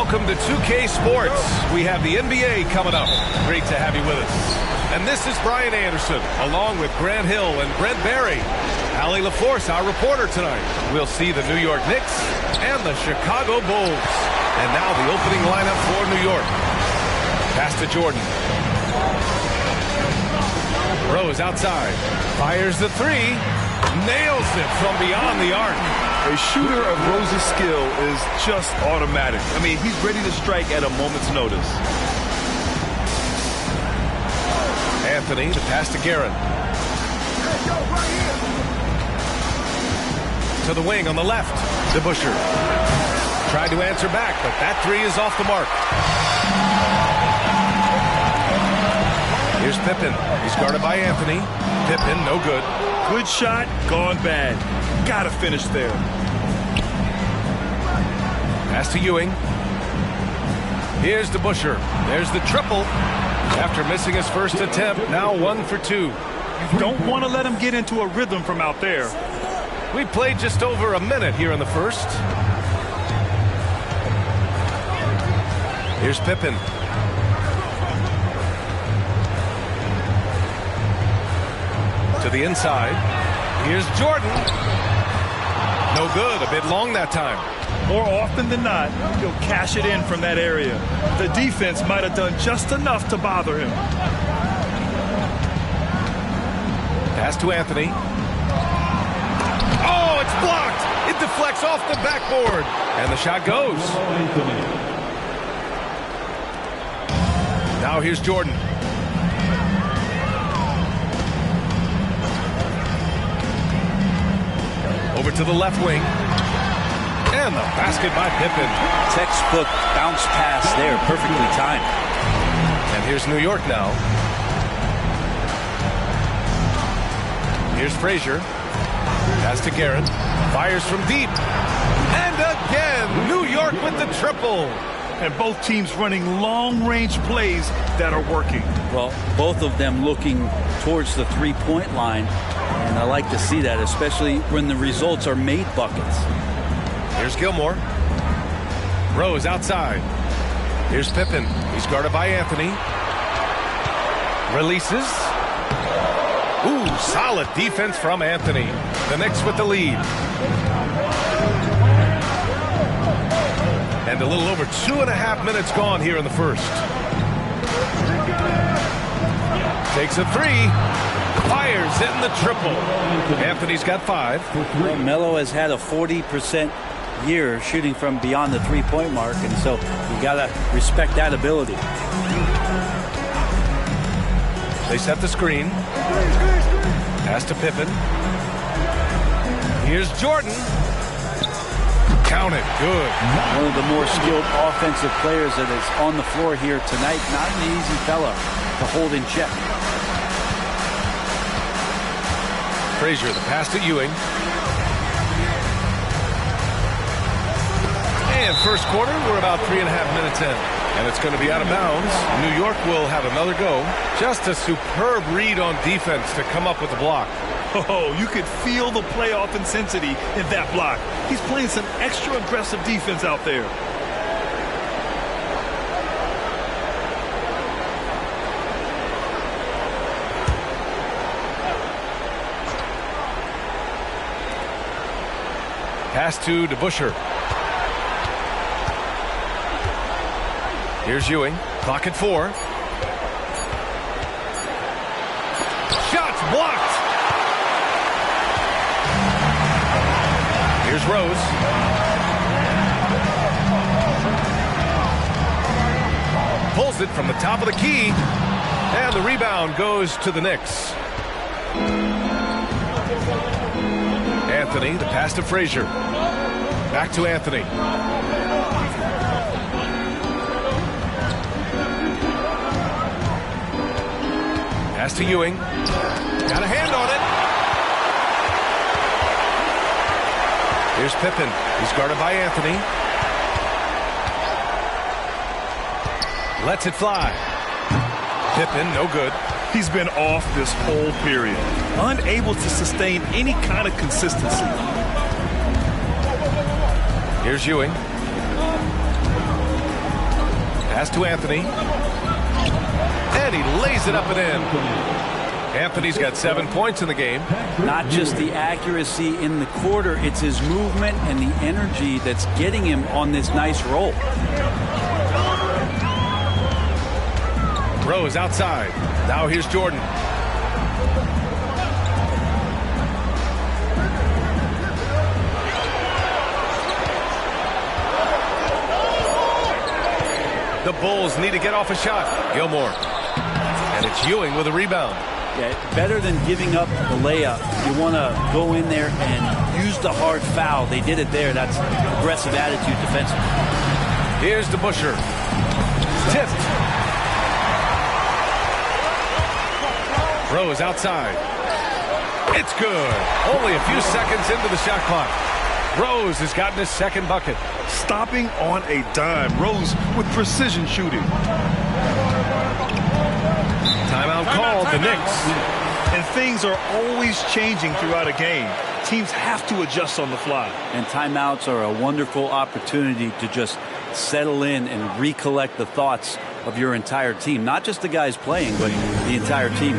Welcome to 2K Sports. We have the NBA coming up. Great to have you with us. And this is Brian Anderson, along with Grant Hill and Brent Barry. Allie LaForce, our reporter tonight. We'll see the New York Knicks and the Chicago Bulls. And now the opening lineup for New York. Pass to Jordan. Rose outside. Fires the three. Nails it from beyond the arc. A shooter of Rose's skill is just automatic. I mean, he's ready to strike at a moment's notice. Anthony to pass to Guerin. To the wing on the left. DeBusschere. Tried to answer back, but that three is off the mark. Here's Pippen. He's guarded by Anthony. Pippen, no good. Good shot, gone bad. Gotta finish there. Pass to Ewing. Here's DeBusschere. There's the triple. After missing his first attempt, now 1 for 2. You don't want to let him get into a rhythm from out there. We played just over a minute here in the first. Here's Pippen. To the inside. Here's Jordan. No good. A bit long that time. More often than not, he'll cash it in from that area. The defense might have done just enough to bother him. Pass to Anthony. Oh, it's blocked. It deflects off the backboard. And the shot goes. Now here's Jordan. Over to the left wing. And the basket by Pippen. Textbook bounce pass there, perfectly timed. And here's New York now. Here's Frazier. Pass to Guerin. Fires from deep. And again, New York with the triple. And both teams running long-range plays that are working. Well, both of them looking towards the three-point line. And I like to see that, especially when the results are made buckets. Here's Gilmore. Rose outside. Here's Pippen. He's guarded by Anthony. Releases. Ooh, solid defense from Anthony. The Knicks with the lead. And a little over 2.5 minutes gone here in the first. Takes a three. Fires in the triple. Anthony's got 5. Well, Melo has had a 40% year shooting from beyond the three-point mark, and so you got to respect that ability. They set the screen. Pass to Pippen. Here's Jordan. Count it. Good. One of the more skilled offensive players that is on the floor here tonight. Not an easy fella to hold in check. Frazier, the pass to Ewing. And first quarter, we're about 3.5 minutes in. And it's going to be out of bounds. New York will have another go. Just a superb read on defense to come up with the block. Oh, you could feel the playoff intensity in that block. He's playing some extra aggressive defense out there. Pass to DeBusschere. Here's Ewing. Clock at 4. Shots blocked. Here's Rose. Pulls it from the top of the key. And the rebound goes to the Knicks. Anthony, the pass to Frazier. Back to Anthony. Pass to Ewing. Got a hand on it. Here's Pippen. He's guarded by Anthony. Lets it fly. Pippen, no good. He's been off this whole period. Unable to sustain any kind of consistency. Here's Ewing. Pass to Anthony. And he lays it up and in. Anthony's got 7 points in the game. Not just the accuracy in the quarter, it's his movement and the energy that's getting him on this nice roll. Rose outside. Now here's Jordan. The Bulls need to get off a shot. Gilmore. And it's Ewing with a rebound. Yeah, better than giving up the layup. You want to go in there and use the hard foul. They did it there. That's aggressive attitude defensively. Here's the Busher. Tipped. Rose outside. It's good. Only a few seconds into the shot clock. Rose has gotten his second bucket. Stopping on a dime. Rose with precision shooting. Timeout called, the Knicks. And things are always changing throughout a game. Teams have to adjust on the fly. And timeouts are a wonderful opportunity to just settle in and recollect the thoughts of your entire team. Not just the guys playing, but the entire team.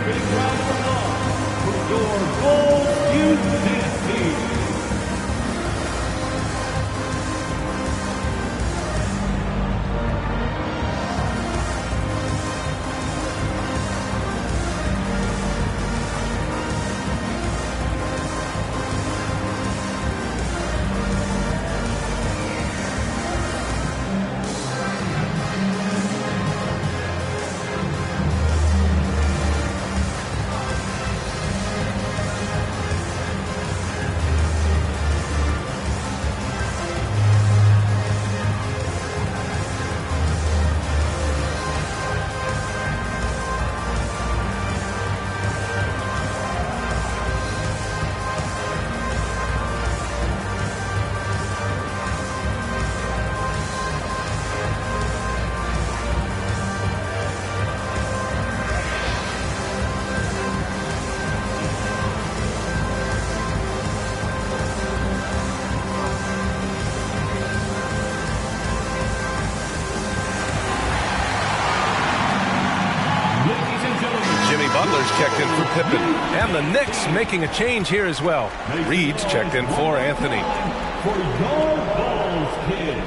Checked in for Pippen. And the Knicks making a change here as well. Reed's checked in for Anthony. For your balls, kids.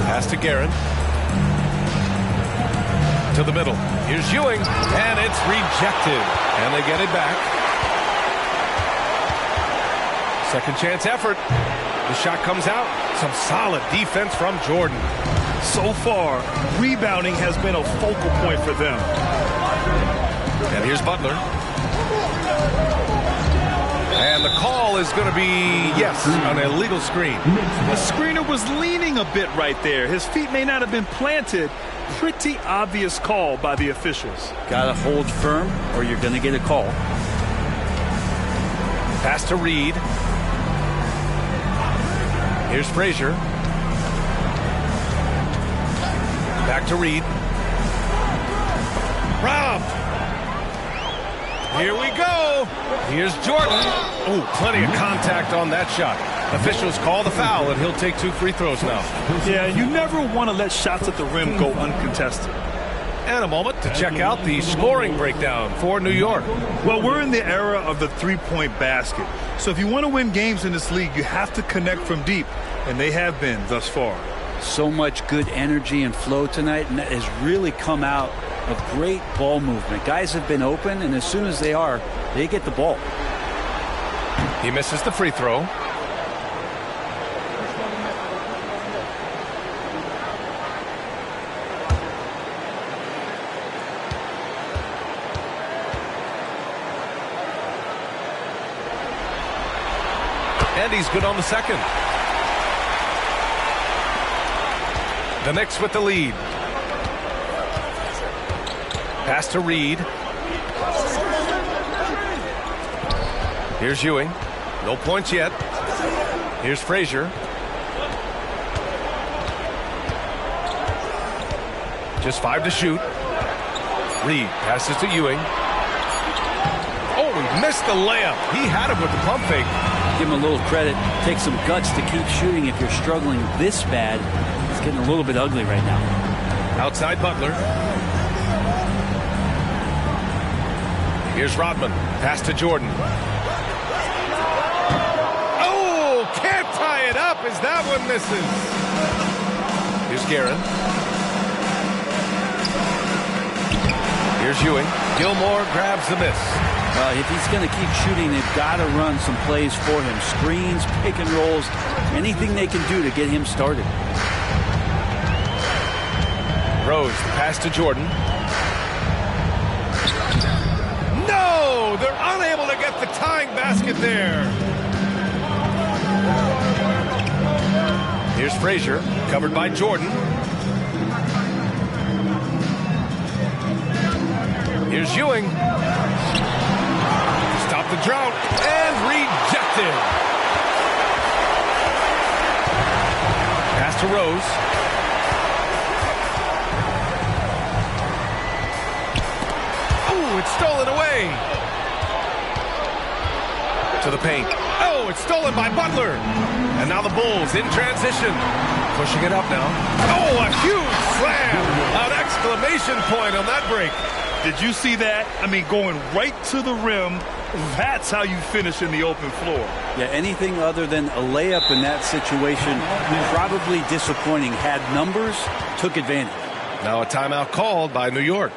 Pass to Guerin. To the middle. Here's Ewing, and it's rejected. And they get it back. Second chance effort. The shot comes out. Some solid defense from Jordan. So far, rebounding has been a focal point for them. And here's Butler. And the call is going to be, yes, an illegal screen. The screener was leaning a bit right there. His feet may not have been planted. Pretty obvious call by the officials. Got to hold firm or you're going to get a call. Pass to Reed. Here's Frazier. Back to Reed. Robbed. Here we go. Here's Jordan. Oh, plenty of contact on that shot. Officials call the foul, and he'll take 2 free throws now. Yeah, you never want to let shots at the rim go uncontested. And a moment to check out the scoring breakdown for New York. Well, we're in the era of the three-point basket. So if you want to win games in this league, you have to connect from deep, and they have been thus far. So much good energy and flow tonight, and that has really come out of great ball movement. Guys have been open, and as soon as they are, they get the ball. He misses the free throw. And he's good on the second. The Knicks with the lead. Pass to Reed. Here's Ewing. No points yet. Here's Frazier. Just 5 to shoot. Reed passes to Ewing. Oh, he missed the layup. He had him with the pump fake. Give him a little credit. Take some guts to keep shooting if you're struggling this bad. It's getting a little bit ugly right now. Outside Butler. Here's Rodman. Pass to Jordan. Oh, can't tie it up as that one misses. Here's Guerin. Here's Ewing. Gilmore grabs the miss. If he's going to keep shooting, they've got to run some plays for him. Screens, pick and rolls, anything they can do to get him started. Rose, the pass to Jordan. No! They're unable to get the tying basket there. Here's Frazier, covered by Jordan. Here's Ewing. Stop the drought and rejected. Pass to Rose. Oh, it's stolen away. To the paint. Oh, it's stolen by Butler. And now the Bulls in transition. Pushing it up now. Oh, a huge slam. An exclamation point on that break. Did you see that? I mean, going right to the rim. That's how you finish in the open floor. Yeah, anything other than a layup in that situation, probably disappointing. Had numbers, took advantage. Now a timeout called by New York.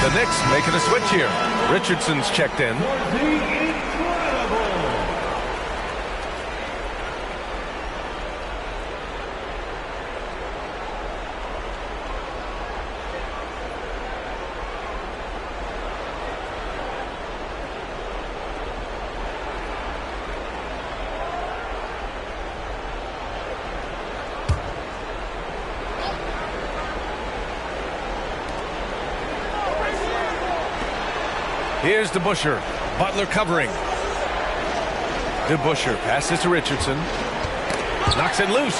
The Knicks making a switch here. Richardson's checked in. Here's DeBusschere. Butler covering. DeBusschere passes to Richardson. Knocks it loose.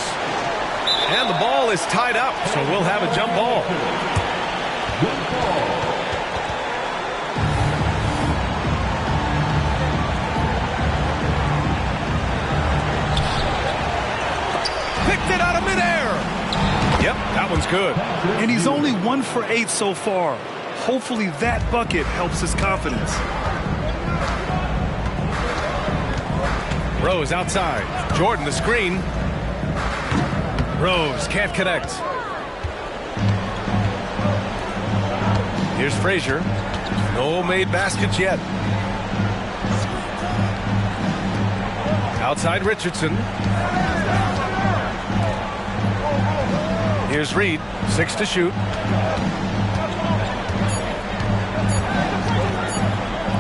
And the ball is tied up, so we'll have a jump ball. Picked it out of midair. Yep, that one's good. And he's only 1 for 8 so far. Hopefully that bucket helps his confidence. Rose outside. Jordan the screen. Rose can't connect. Here's Frazier. No made baskets yet. Outside Richardson. Here's Reed. 6 to shoot.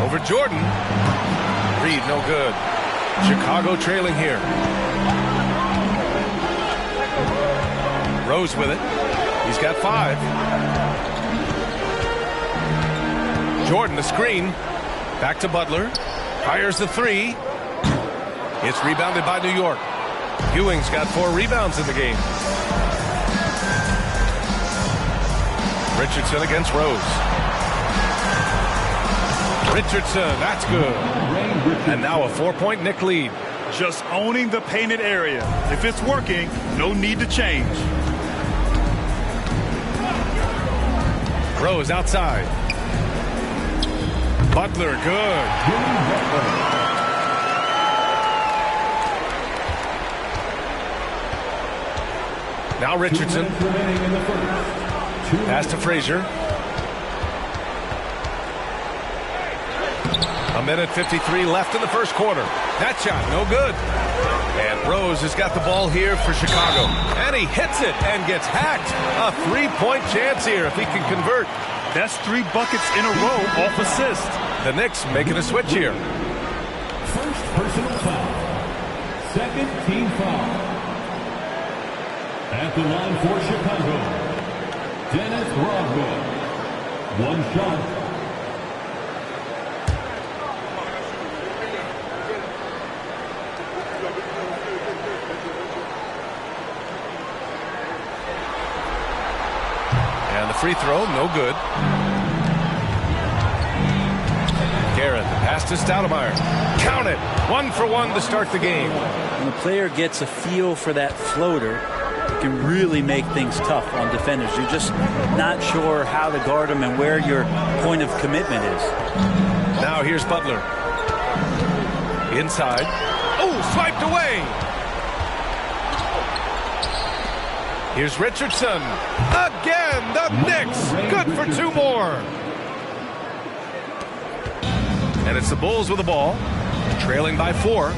Over Jordan. Reed, no good. Chicago trailing here. Rose with it. He's got 5. Jordan the screen. Back to Butler. Fires the 3. It's rebounded by New York. Ewing's got 4 rebounds in the game. Richardson against Rose. Richardson, that's good. And now a 4-point Knick lead. Just owning the painted area. If it's working, no need to change. Rose outside. Butler, good. Now Richardson. Pass to Frazier. A minute 53 left in the first quarter. That shot, no good. And Rose has got the ball here for Chicago. And he hits it and gets hacked. A 3-point chance here if he can convert. That's 3 buckets in a row off assist. The Knicks making a switch here. First personal foul. Second team foul. At the line for Chicago, Dennis Rodman. 1 shot. And the free throw, no good. Garrett, the pass to Stoudemire. Count it. 1 for 1 to start the game. When the player gets a feel for that floater, it can really make things tough on defenders. You're just not sure how to guard them and where your point of commitment is. Now here's Butler. Inside. Oh, swiped away. Here's Richardson. Again, the Knicks. Good for 2 more. And it's the Bulls with the ball. Trailing by 4.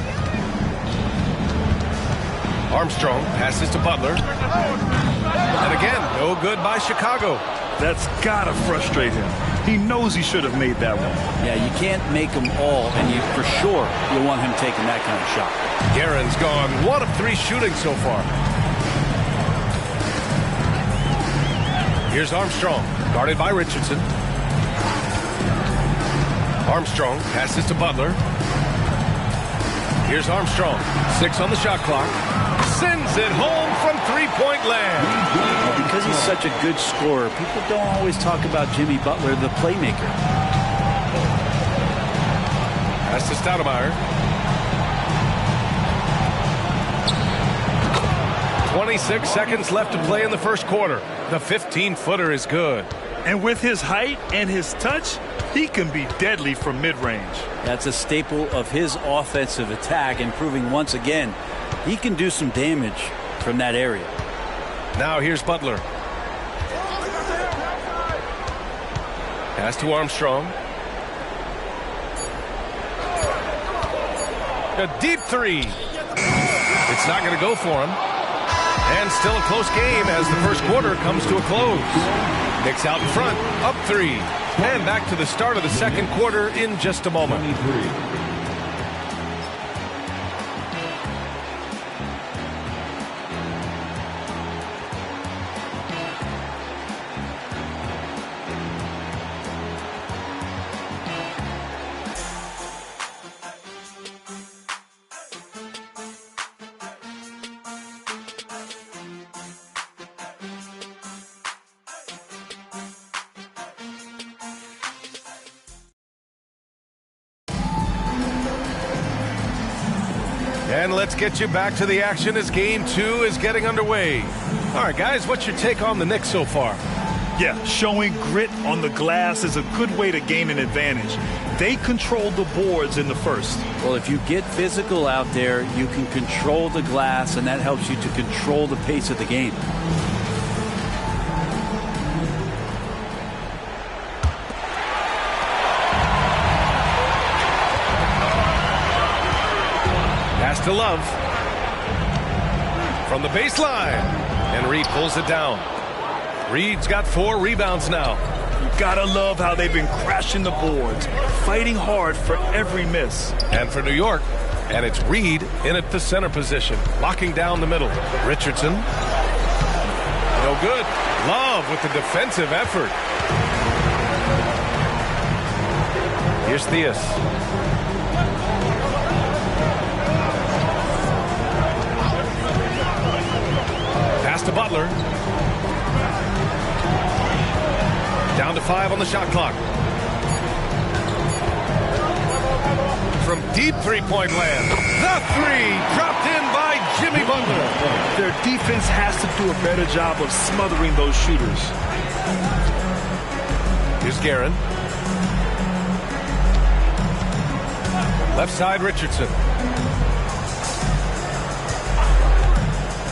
Armstrong passes to Butler. And again, no good by Chicago. That's got to frustrate him. He knows he should have made that one. Yeah, you can't make them all, and you for sure you want him taking that kind of shot. Guerin's gone 1 of 3 shooting so far. Here's Armstrong, guarded by Richardson. Armstrong passes to Butler. Here's Armstrong. 6 on the shot clock. Sends it home from 3-point land. Well, because he's such a good scorer, people don't always talk about Jimmy Butler, the playmaker. Pass to Stoudemire. 26 seconds left to play in the first quarter. The 15-footer is good. And with his height and his touch, he can be deadly from mid-range. That's a staple of his offensive attack, and proving once again he can do some damage from that area. Now here's Butler. Pass to Armstrong. A deep 3. It's not going to go for him. And still a close game as the first quarter comes to a close. Knicks out in front, up 3. And back to the start of the second quarter in just a moment. 23. And let's get you back to the action as game 2 is getting underway. All right, guys, what's your take on the Knicks so far? Yeah, showing grit on the glass is a good way to gain an advantage. They controlled the boards in the first. Well, if you get physical out there, you can control the glass, and that helps you to control the pace of the game. To Love from the baseline, and Reed pulls it down. Reed's got 4 rebounds now. You gotta love how they've been crashing the boards, fighting hard for every miss. And for New York, and it's Reed in at the center position, locking down the middle. Richardson, no good. Love with the defensive effort. Here's Theus. Butler. Down to 5 on the shot clock. From deep three-point land. The three dropped in by Jimmy Butler. Their defense has to do a better job of smothering those shooters. Here's Guerin. Left side, Richardson.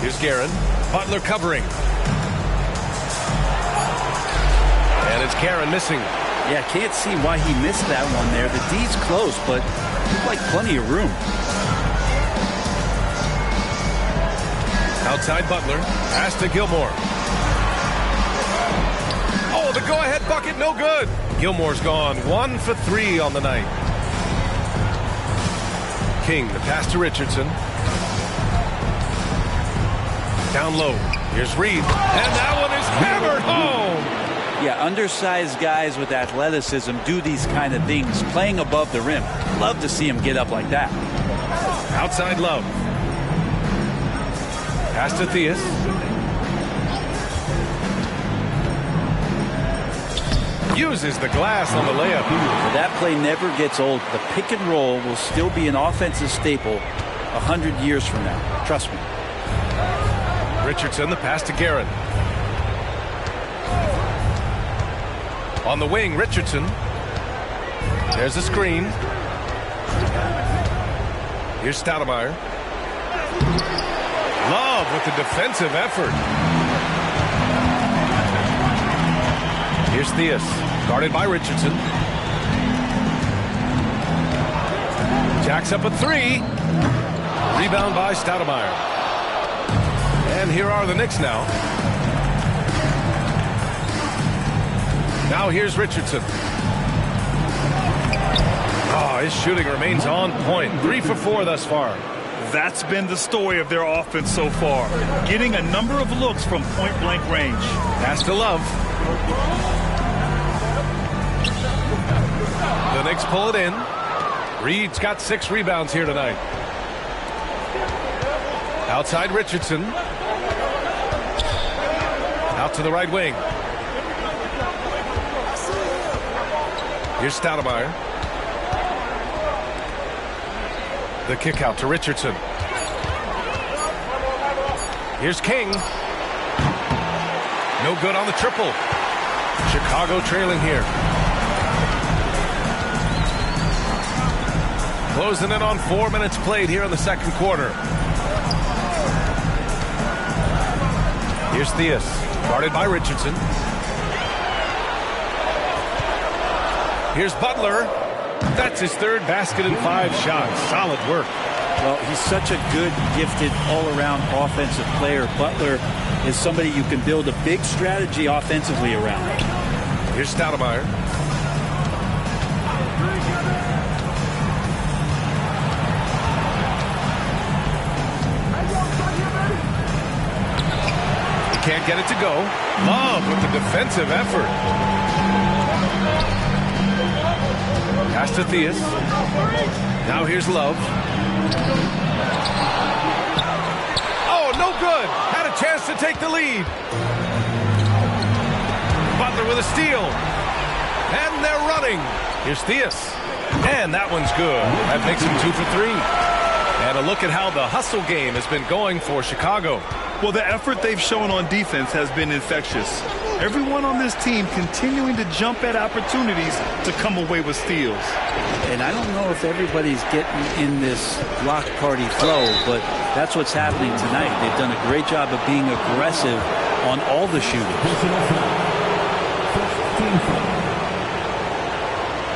Here's Guerin. Butler covering. And it's Guerin missing. Yeah, can't see why he missed that one there. The D's close, but looked like plenty of room. Outside Butler. Pass to Gilmore. Oh, the go-ahead bucket, no good. Gilmore's gone 1 for 3 on the night. King, the pass to Richardson. Down low. Here's Reed. And that one is hammered home. Yeah, undersized guys with athleticism do these kind of things, playing above the rim. Love to see him get up like that. Outside Love. Pass to Theus. Uses the glass on the layup. That play never gets old. The pick and roll will still be an offensive staple 100 years from now. Trust me. Richardson, the pass to Guerin. On the wing, Richardson. There's a screen. Here's Stoudemire. Love with the defensive effort. Here's Theus, guarded by Richardson. Jacks up a 3. Rebound by Stoudemire. And here are the Knicks now. Now here's Richardson. Oh, his shooting remains on point. 3 for 4 thus far. That's been the story of their offense so far. Getting a number of looks from point-blank range. Pass to Love. The Knicks pull it in. Reed's got 6 rebounds here tonight. Outside Richardson. Out to the right wing. Here's Stoudemire. The kick out to Richardson. Here's King. No good on the triple. Chicago trailing here. Closing in on 4 minutes played here in the second quarter. Here's Theus, guarded by Richardson. Here's Butler. That's his 3rd basket in 5 shots. Solid work. Well, he's such a good, gifted, all-around offensive player. Butler is somebody you can build a big strategy offensively around. Here's Stoudemire. He can't get it to go. Love with the defensive effort. Pass to Theus. Now here's Love. Oh, no good. Had a chance to take the lead. Butler with a steal. And they're running. Here's Theus. And that one's good. That makes him 2 for 3. And a look at how the hustle game has been going for Chicago. Well, the effort they've shown on defense has been infectious. Everyone on this team continuing to jump at opportunities to come away with steals. And I don't know if everybody's getting in this block party flow, but that's what's happening tonight. They've done a great job of being aggressive on all the shooters.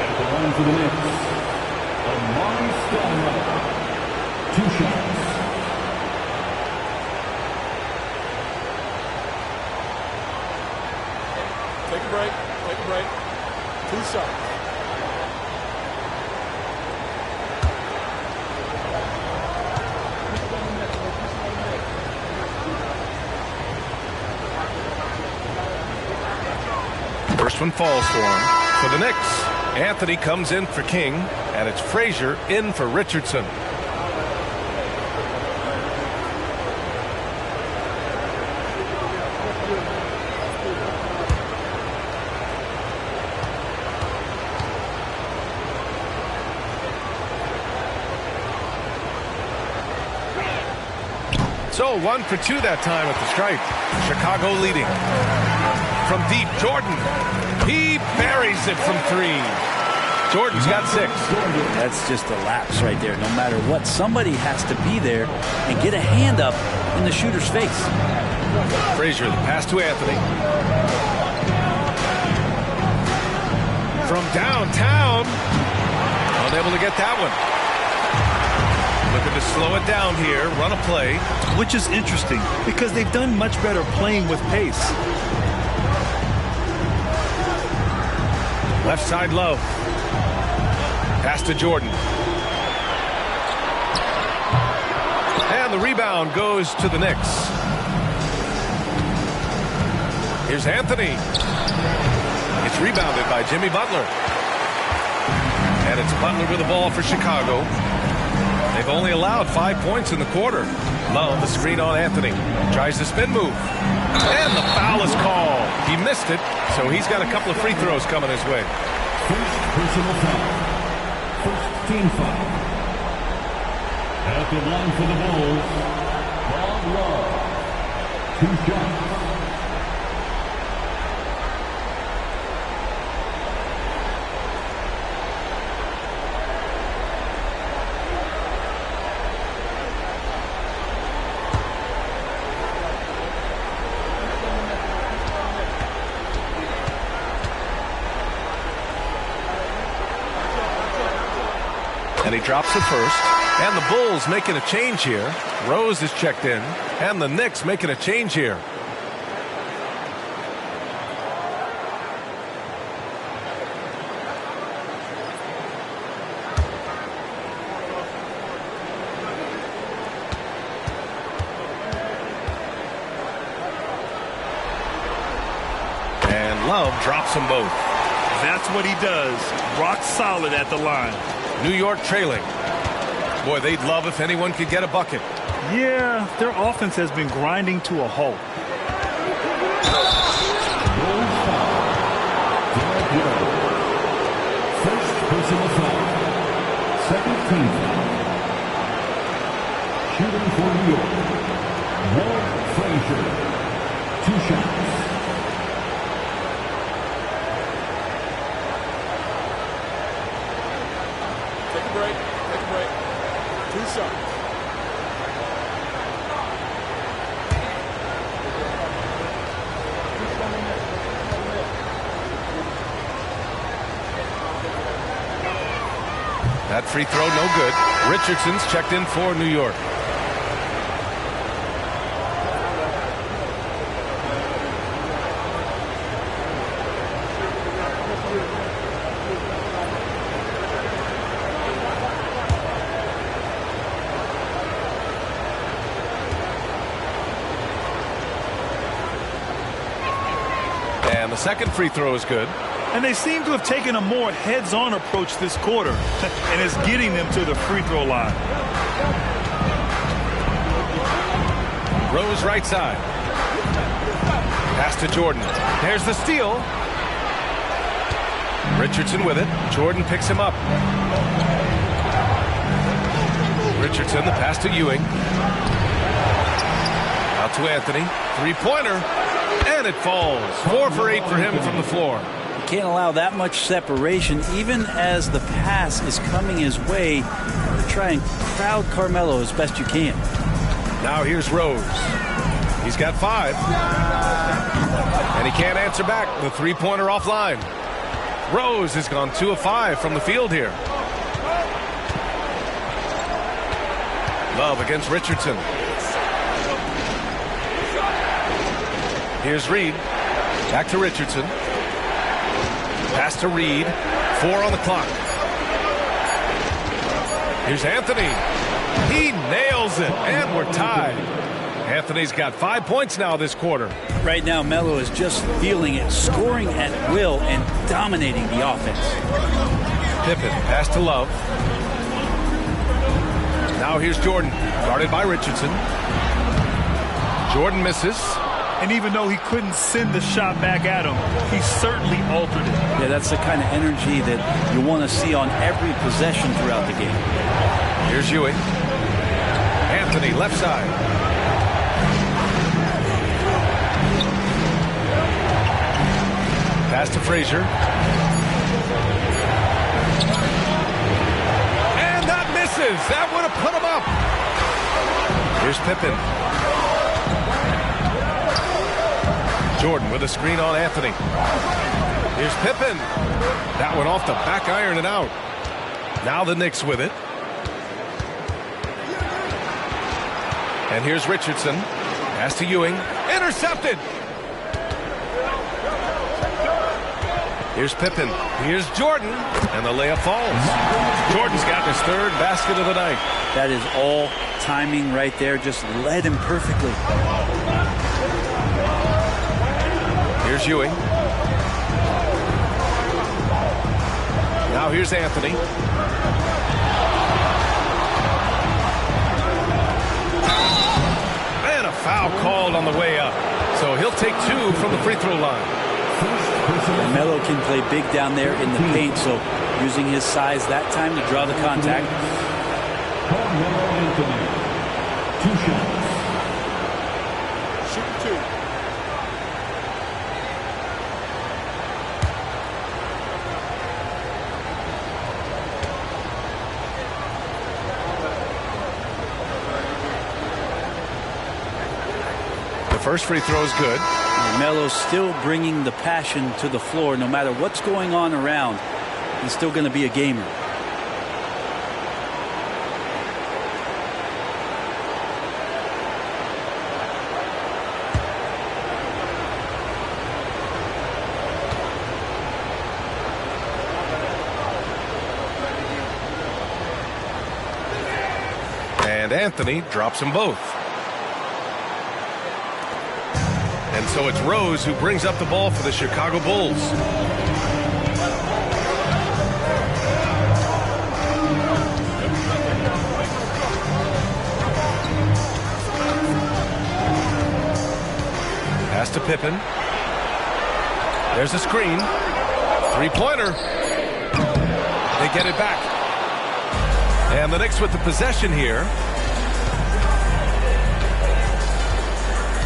At the line for the Knicks, Amari Stoudemire. 2 shots. Take a break. Take a break. 2 shots. First one falls for him. For the Knicks, Anthony comes in for King, and it's Frazier in for Richardson. So 1 for 2 that time at the stripe. Chicago leading. From deep, Jordan. He buries it from 3. Jordan's got 6. That's just a lapse right there. No matter what, somebody has to be there and get a hand up in the shooter's face. Frazier, the pass to Anthony. From downtown. Unable to get that one. Looking to slow it down here, run a play. Which is interesting because they've done much better playing with pace. Left side, Love. Pass to Jordan. And the rebound goes to the Knicks. Here's Anthony. It's rebounded by Jimmy Butler. And it's Butler with the ball for Chicago. They've only allowed 5 points in the quarter. Love the screen on Anthony. Tries the spin move. And the foul is called. He missed it, so he's got a couple of free throws coming his way. First personal foul. First team foul. At the line for the Bulls, Bob Love. 2 shots. And he drops the first. And the Bulls making a change here. Rose is checked in. And the Knicks making a change here. And Love drops them both. That's what he does. Rock solid at the line. New York trailing. Boy, they'd love if anyone could get a bucket. Yeah, their offense has been grinding to a halt. First personal foul. Second team foul. Shooting for New York, Walt Frazier. 2 shots. Take a break. Take a break. 2 shots. That free throw no good. Richardson's checked in for New York. And the second free throw is good. And they seem to have taken a more heads-on approach this quarter, and it's getting them to the free throw line. Rose right side. Pass to Jordan. There's the steal. Richardson with it. Jordan picks him up. Richardson, the pass to Ewing. Out to Anthony. Three-pointer. And it falls. 4 for 8 for him from the floor. Can't allow that much separation, even as the pass is coming his way. Try and crowd Carmelo as best you can. Now here's Rose. He's got 5. And he can't answer back. The three-pointer offline. Rose has gone 2 of 5 from the field here. Love against Richardson. Here's Reed. Back to Richardson. Pass to Reed. 4 on the clock. Here's Anthony. He nails it, and we're tied. Anthony's got 5 points now this quarter. Right now, Melo is just feeling it, scoring at will and dominating the offense. Pippen, pass to Love. Now here's Jordan, guarded by Richardson. Jordan misses. And even though he couldn't send the shot back at him, he certainly altered it. Yeah, that's the kind of energy that you want to see on every possession throughout the game. Here's Ewing. Anthony, left side. Pass to Frazier. And that misses. That would have put him up. Here's Pippen. Jordan with a screen on Anthony. Here's Pippen. That one off the back iron and out. Now the Knicks with it. And here's Richardson. Pass to Ewing. Intercepted. Here's Pippen. Here's Jordan. And the layup falls. Jordan's got his third basket of the night. That is all timing right there. Just led him perfectly. Here's Ewing. Now here's Anthony. And a foul called on the way up. So he'll take 2 from the free throw line. Melo can play big down there in the paint, so using his size that time to draw the contact. Anthony. 2 shots. Shoot 2. The first free throw is good. Melo's still bringing the passion to the floor. No matter what's going on around, he's still going to be a gamer. And Anthony drops them both. And so it's Rose who brings up the ball for the Chicago Bulls. Pass to Pippen. There's a screen. Three-pointer. They get it back. And the Knicks with the possession here.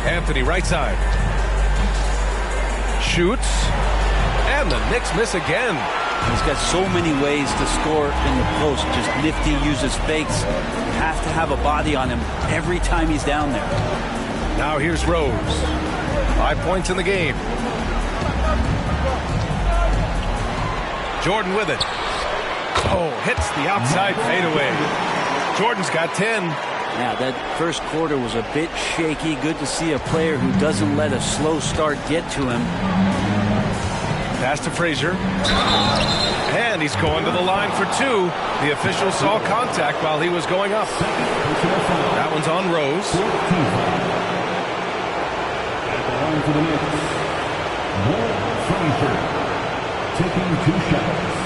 Anthony right side. Shoots. And the Knicks miss again. He's got so many ways to score in the post. Just nifty, uses fakes. Have to have a body on him every time he's down there. Now here's Rose. 5 points in the game. Jordan with it. Oh, hits the outside fadeaway. Jordan's got 10. Yeah, that first quarter was a bit shaky. Good to see a player who doesn't let a slow start get to him. Pass to Frazier. And he's going to the line for 2. The official saw contact while he was going up. That one's on Rose. At the line for the Knicks, Frazier taking 2 shots.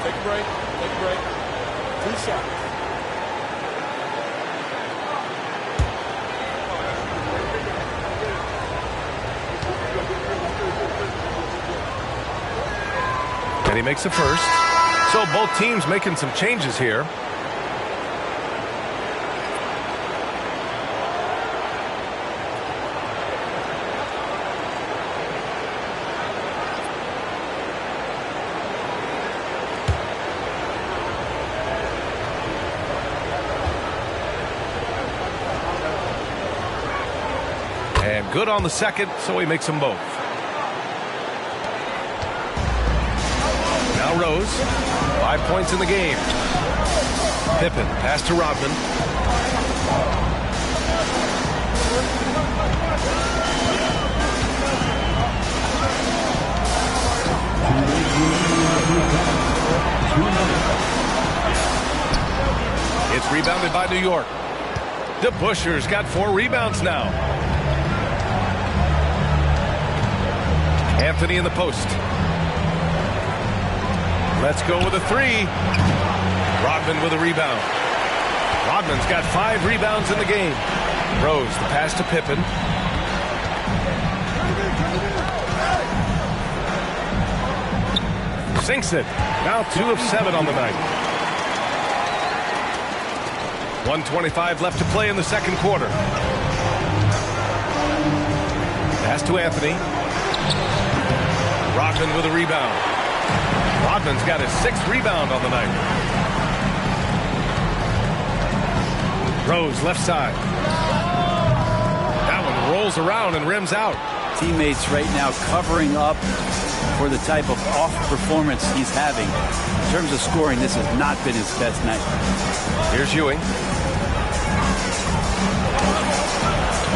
Take a break. Take a break. 2 shots. And he makes the first. So both teams making some changes here. And good on the second, so he makes them both. Now Rose, 5 points in the game. Pippen, pass to Rodman. It's rebounded by New York. DeBuscher's got 4 rebounds now. Anthony in the post. Let's go with a 3. Rodman with a rebound. Rodman's got 5 rebounds in the game. Rose, the pass to Pippen. Sinks it. Now 2 of 7 on the night. 1:25 left to play in the second quarter. Pass to Anthony. Rodman with a rebound. Rodman's got his 6th rebound on the night. Rose left side. That one rolls around and rims out. Teammates right now covering up for the type of off performance he's having. In terms of scoring, this has not been his best night. Here's Ewing.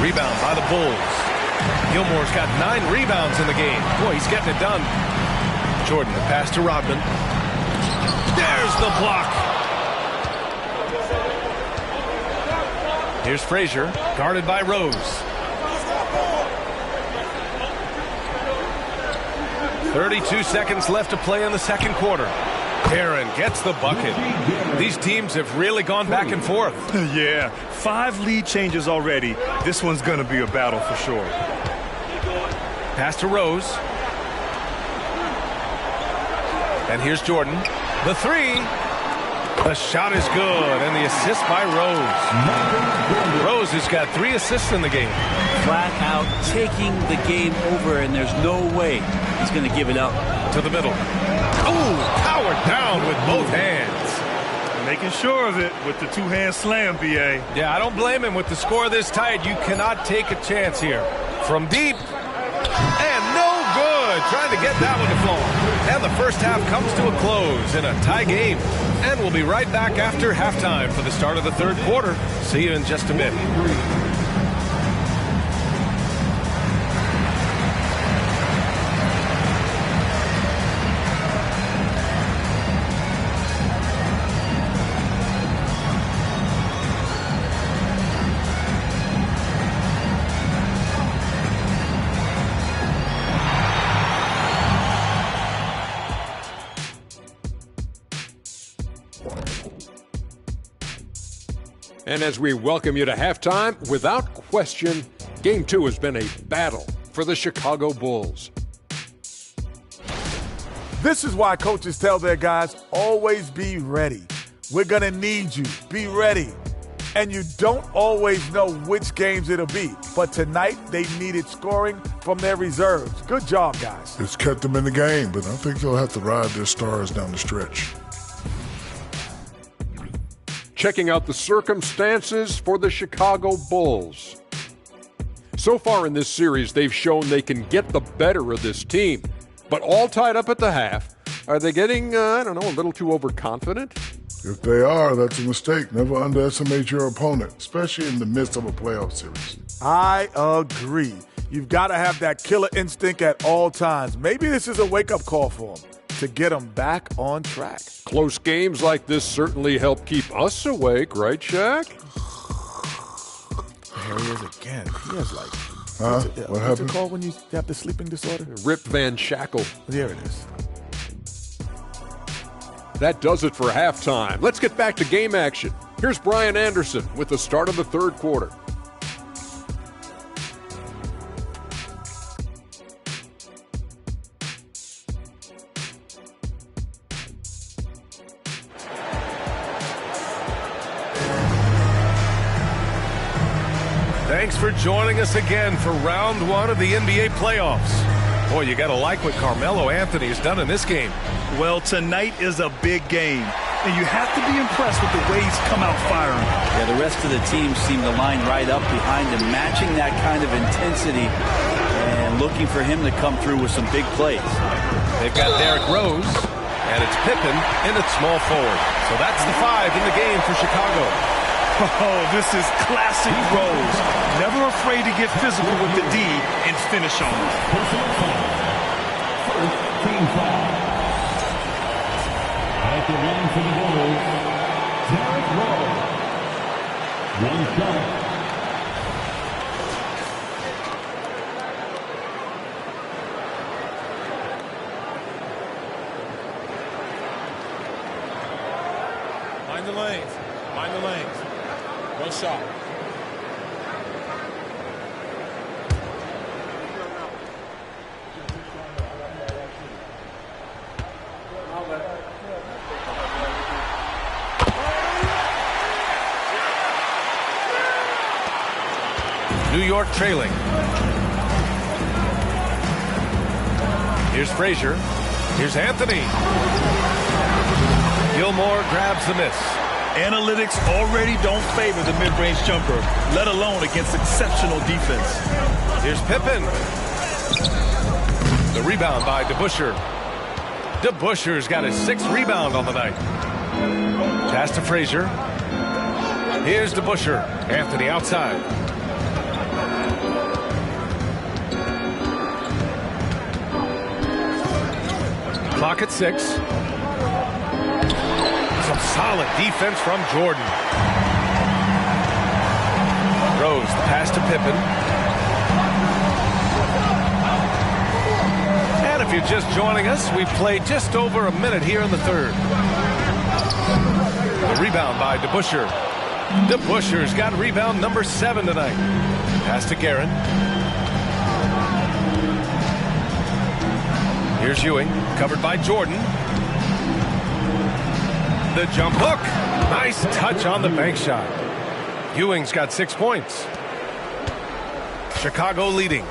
Rebound by the Bulls. Gilmore's got 9 rebounds in the game. Boy, he's getting it done. Jordan, the pass to Rodman. There's the block. Here's Frazier, guarded by Rose. 32 seconds left to play in the second quarter. Aaron gets the bucket. These teams have really gone back and forth. Yeah, 5 lead changes already. This one's going to be a battle for sure. Pass to Rose. And here's Jordan. The 3. The shot is good, and the assist by Rose. Rose has got 3 assists in the game. Flat out taking the game over, and there's no way he's going to give it up. To the middle. Oh, powered down with both hands. Making sure of it with the 2-hand slam, B.A. Yeah, I don't blame him. With the score this tight, you cannot take a chance here. From deep, and no good. Trying to get that one to fall. And the first half comes to a close in a tie game. And we'll be right back after halftime for the start of the third quarter. See you in just a bit. And as we welcome you to halftime, without question, Game 2 has been a battle for the Chicago Bulls. This is why coaches tell their guys, always be ready. We're going to need you. Be ready. And you don't always know which games it'll be. But tonight, they needed scoring from their reserves. Good job, guys. It's kept them in the game, but I think they'll have to ride their stars down the stretch. Checking out the circumstances for the Chicago Bulls. So far in this series, they've shown they can get the better of this team. But all tied up at the half, are they getting, a little too overconfident? If they are, that's a mistake. Never underestimate your opponent, especially in the midst of a playoff series. I agree. You've got to have that killer instinct at all times. Maybe this is a wake-up call for them to get them back on track. Close games like this certainly help keep us awake, right, Shaq? There he is again. He has what happened? What's it called when you have the sleeping disorder? Rip Van Shackle. There it is. That does it for halftime. Let's get back to game action. Here's Brian Anderson with the start of the third quarter. Thanks for joining us again for round 1 of the NBA playoffs. Boy, you got to like what Carmelo Anthony has done in this game. Well, tonight is a big game, and you have to be impressed with the way he's come out firing. Yeah, the rest of the team seem to line right up behind him, matching that kind of intensity and looking for him to come through with some big plays. They've got Derrick Rose, and it's Pippen in at small forward. So that's the 5 in the game for Chicago. Oh, this is classic Rose. Never afraid to get physical with the D and finish on it. First team foul. At the line for the Bulls, Derrick Rose. One shot. Mind the lanes. Mind the lanes. One shot. New York trailing. Here's Frazier. Here's Anthony. Gilmore grabs the miss. Analytics already don't favor the mid-range jumper, let alone against exceptional defense. Here's Pippen. The rebound by DeBusschere. DeBusschere's got his 6th rebound on the night. Pass to Frazier. Here's DeBusschere. Anthony outside. Clock at 6. Some solid defense from Jordan. Rose, the pass to Pippen. And if you're just joining us, we've played just over a minute here in the third. The rebound by DeBusschere. DeBusschere's got rebound number 7 tonight. Pass to Guerin. Here's Ewing, covered by Jordan. The jump hook. Nice touch on the bank shot. Ewing's got 6 points. Chicago leading.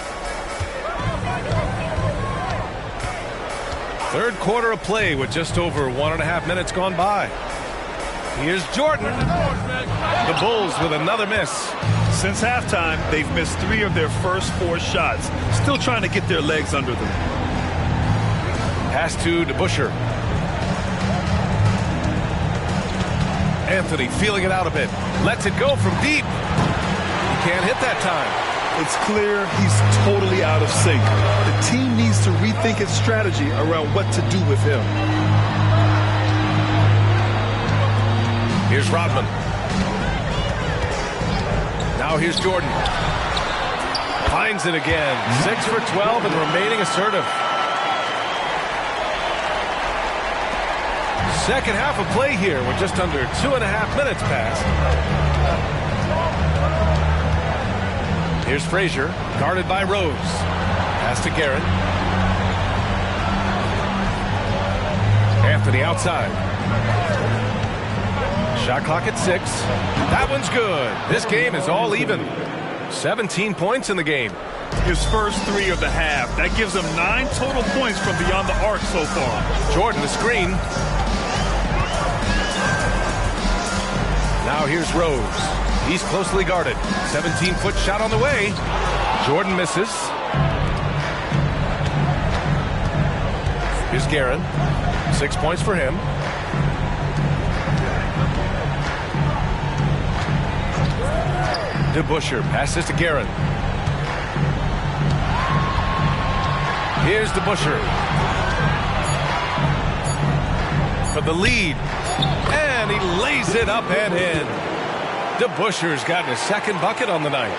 Third quarter of play with just over 1.5 minutes gone by. Here's Jordan. The Bulls with another miss. Since halftime, they've missed 3 of their first 4 shots. Still trying to get their legs under them. Pass to DeBusschere. Anthony feeling it out a bit. Lets it go from deep. He can't hit that time. It's clear he's totally out of sync. The team needs to rethink its strategy around what to do with him. Here's Rodman. Now here's Jordan. Finds it again. 6 for 12 and remaining assertive. Second half of play here with just under 2.5 minutes passed. Here's Frazier, guarded by Rose. Pass to Guerin. Anthony outside. Shot clock at 6. That one's good. This game is all even. 17 points in the game. His first 3 of the half. That gives him 9 total points from beyond the arc so far. Jordan, the screen. Now here's Rose. He's closely guarded. 17-foot shot on the way. Jordan misses. Here's Guerin. 6 points for him. DeBusschere passes to Guerin. Here's DeBusschere. For the lead. And he lays it up and in. DeBusschere's gotten his 2nd bucket on the night.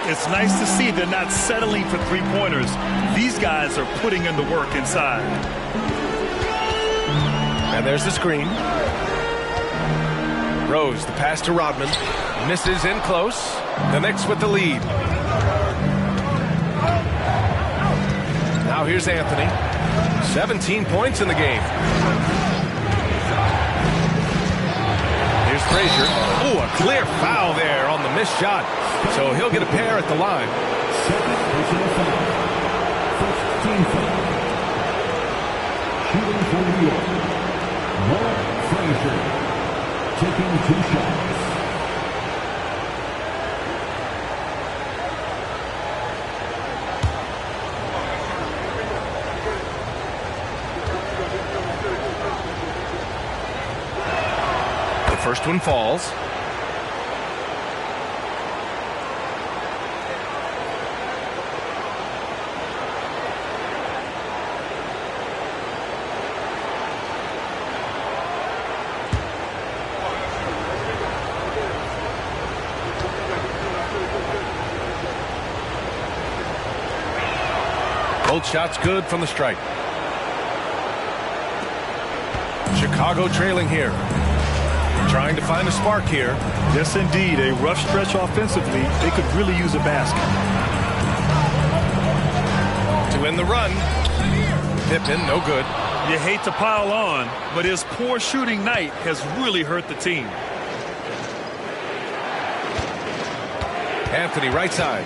It's nice to see they're not settling for 3-pointers. These guys are putting in the work inside. And there's the screen. Rose, the pass to Rodman. Misses in close. The Knicks with the lead. Now here's Anthony. 17 points in the game. Here's Frazier. Oh, a clear foul there on the missed shot. So he'll get a pair at the line. Second personal foul. First team foul. Shooting for New York. Walt Frazier. Taking 2 shots. First one falls. Both shots good from the stripe. Chicago trailing here. Trying to find a spark here. Yes, indeed. A rough stretch offensively. They could really use a basket. To win the run. Pippen, no good. You hate to pile on, but his poor shooting night has really hurt the team. Anthony right side.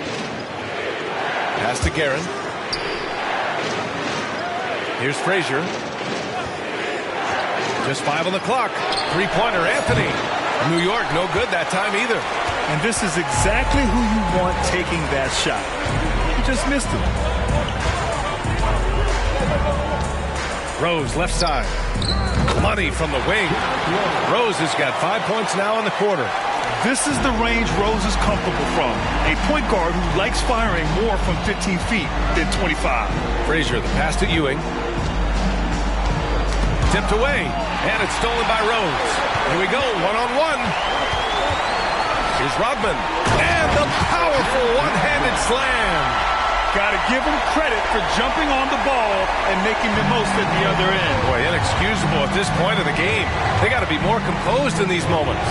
Pass to Guerin. Here's Frazier. Just 5 on the clock. Three-pointer, Anthony. New York, no good that time either. And this is exactly who you want taking that shot. You just missed it. Rose, left side. Money from the wing. Rose has got 5 points now in the quarter. This is the range Rose is comfortable from. A point guard who likes firing more from 15 feet than 25. Frazier, the pass to Ewing. Tipped away, and it's stolen by Rose. Here we go, one-on-one. Here's Rodman, and the powerful one-handed slam. Got to give him credit for jumping on the ball and making the most at the other end. Boy, inexcusable at this point of the game. They got to be more composed in these moments.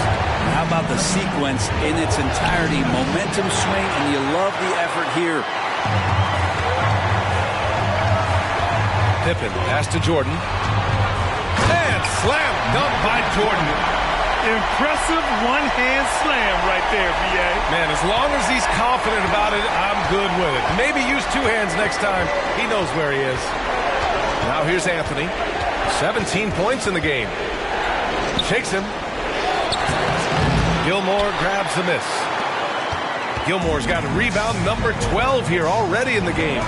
How about the sequence in its entirety? Momentum swing, and you love the effort here. Pippen, pass to Jordan. And slam dunk by Jordan. Impressive one-hand slam right there, V.A. Man, as long as he's confident about it, I'm good with it. Maybe use 2 hands next time. He knows where he is. Now here's Anthony. 17 points in the game. Shakes him. Gilmore grabs the miss. Gilmore's got a rebound number 12 here already in the game.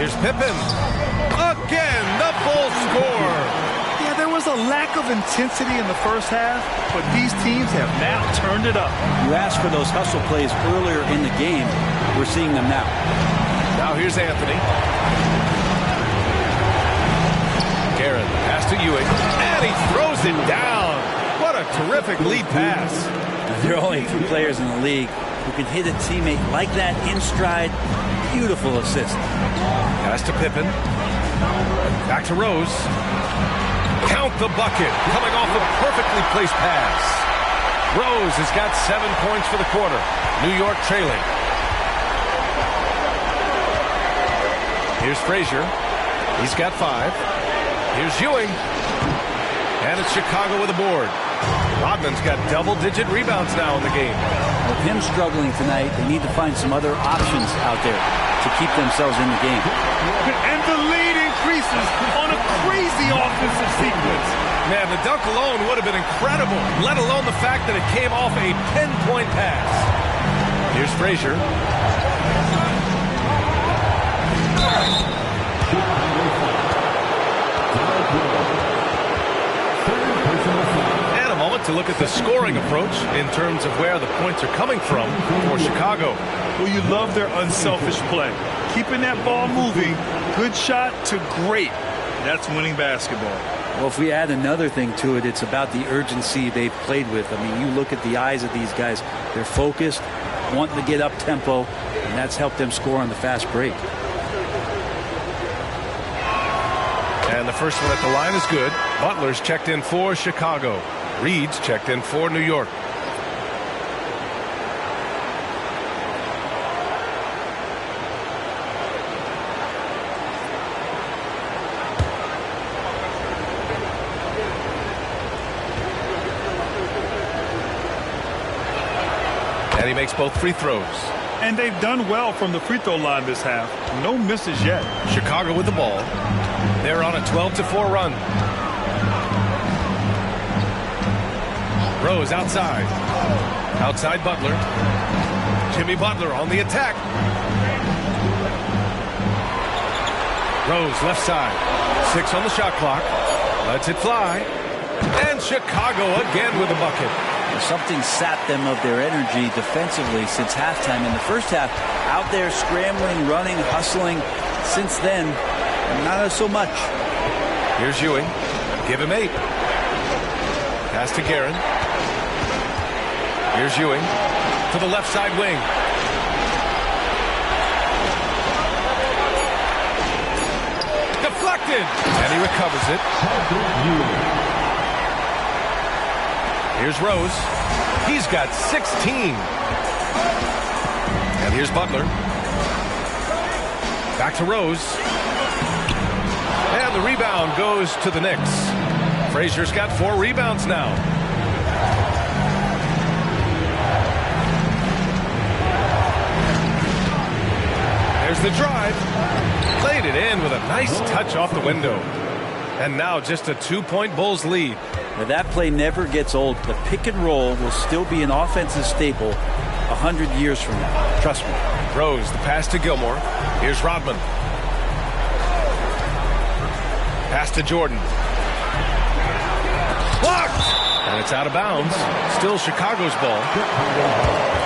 Here's Pippen. Again, the full score. Yeah, there was a lack of intensity in the first half, but these teams have now turned it up. You asked for those hustle plays earlier in the game. We're seeing them now. Now here's Anthony. Guerin, pass to Ewing, and he throws it down. What a terrific lead pass. There are only 2 players in the league who can hit a teammate like that in stride. Beautiful assist. Pass to Pippen. Back to Rose. Count the bucket. Coming off a perfectly placed pass. Rose has got 7 points for the quarter. New York trailing. Here's Frazier. He's got 5. Here's Ewing. And it's Chicago with a board. Rodman's got double-digit rebounds now in the game. With him struggling tonight, they need to find some other options out there to keep themselves in the game. And the lead increases on a crazy offensive sequence. Man, the dunk alone would have been incredible, let alone the fact that it came off a 10-point pass. Here's Frazier. And a moment to look at the scoring approach in terms of where the points are coming from for Chicago. Well, you love their unselfish play. Keeping that ball moving, good shot to great. That's winning basketball. Well, if we add another thing to it, it's about the urgency they've played with. I mean, you look at the eyes of these guys. They're focused, wanting to get up tempo, and that's helped them score on the fast break. And the first one at the line is good. Butler's checked in for Chicago. Reed's checked in for New York. And he makes both free throws. And they've done well from the free throw line this half. No misses yet. Chicago with the ball. They're on a 12-4 run. Rose outside. Outside Butler. Jimmy Butler on the attack. Rose left side. 6 on the shot clock. Lets it fly. And Chicago again with a bucket. Something sapped them of their energy defensively since halftime. In the first half, out there scrambling, running, hustling. Since then, not so much. Here's Ewing. Give him 8. Pass to Guerin. Here's Ewing to the left side wing. Deflected. And he recovers it. Here's Rose. He's got 16. And here's Butler. Back to Rose. And the rebound goes to the Knicks. Frazier's got 4 rebounds now. the drive. Laid it in with a nice touch off the window. And now just a 2-point Bulls lead. Now that play never gets old. The pick and roll will still be an offensive staple 100 years from now. Trust me. Rose, the pass to Gilmore. Here's Rodman. Pass to Jordan. Blocked! And it's out of bounds. Still Chicago's ball.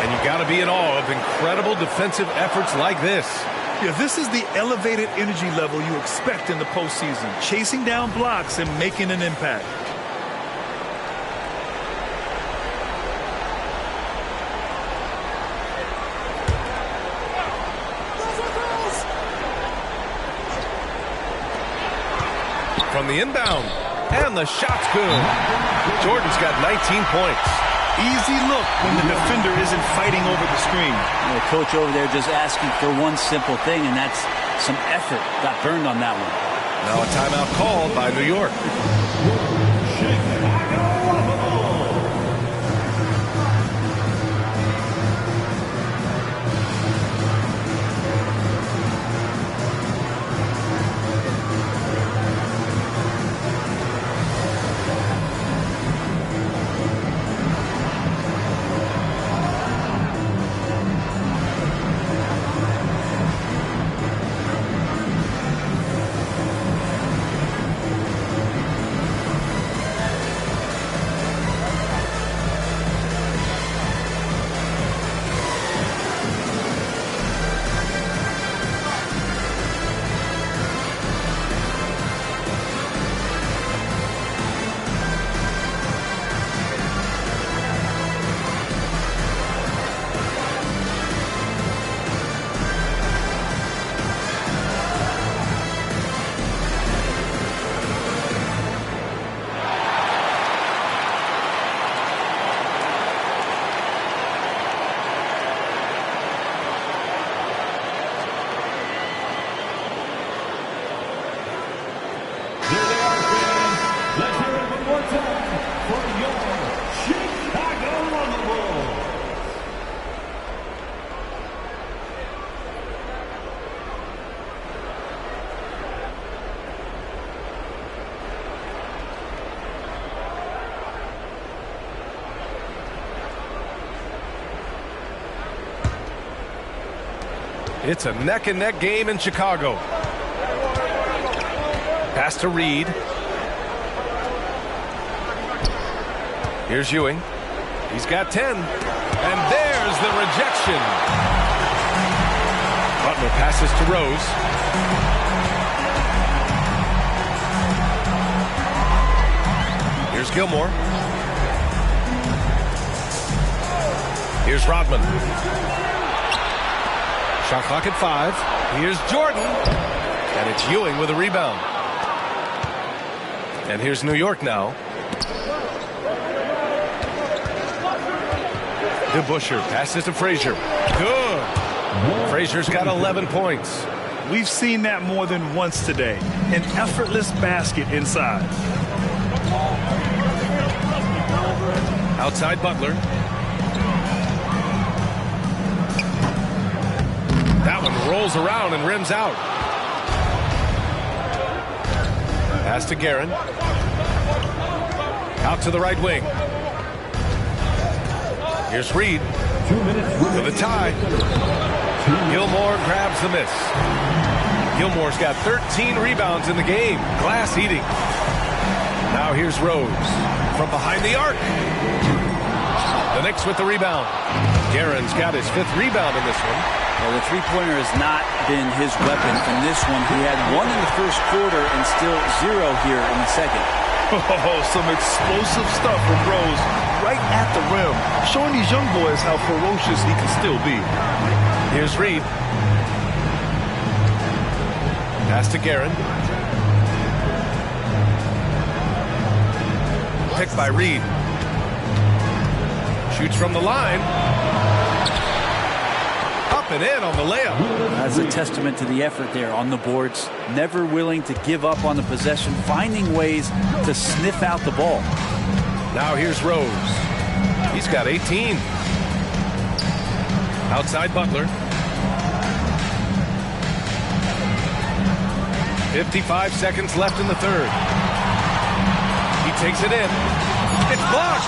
And you got to be in awe of incredible defensive efforts like this. Yeah, this is the elevated energy level you expect in the postseason. Chasing down blocks and making an impact. From the inbound. And the shot's good. Jordan's got 19 points. Easy look when the defender isn't fighting over the screen. The coach over there just asking for one simple thing, and that's some effort. Got burned on that one. Now a timeout called by New York. It's a neck-and-neck game in Chicago. Pass to Reed. Here's Ewing. He's got 10. And there's the rejection. Butler passes to Rose. Here's Gilmore. Here's Rodman. Shot clock at 5. Here's Jordan. And it's Ewing with a rebound. And here's New York now. DeBusschere passes to Frazier. Good. Frazier's got 11 points. We've seen that more than once today. An effortless basket inside. Outside Butler. That one rolls around and rims out. Pass to Guerin. Out to the right wing. Here's Reed for the tie. Gilmore grabs the miss. Gilmore's got 13 rebounds in the game. Glass eating. Now here's Rose from behind the arc. The Knicks with the rebound. Guerin's got his 5th rebound in this one. Well, the three-pointer has not been his weapon in this one. He had 1 in the first quarter and still 0 here in the second. Oh, some explosive stuff from Rose right at the rim, showing these young boys how ferocious he can still be. Here's Reed. Pass to Guerin. Picked by Reed. Shoots from the line. Up and in on the layup. That's a testament to the effort there on the boards. Never willing to give up on the possession, finding ways to sniff out the ball. Now here's Rose. He's got 18. Outside Butler. 55 seconds left in the third. He takes it in. It's blocked.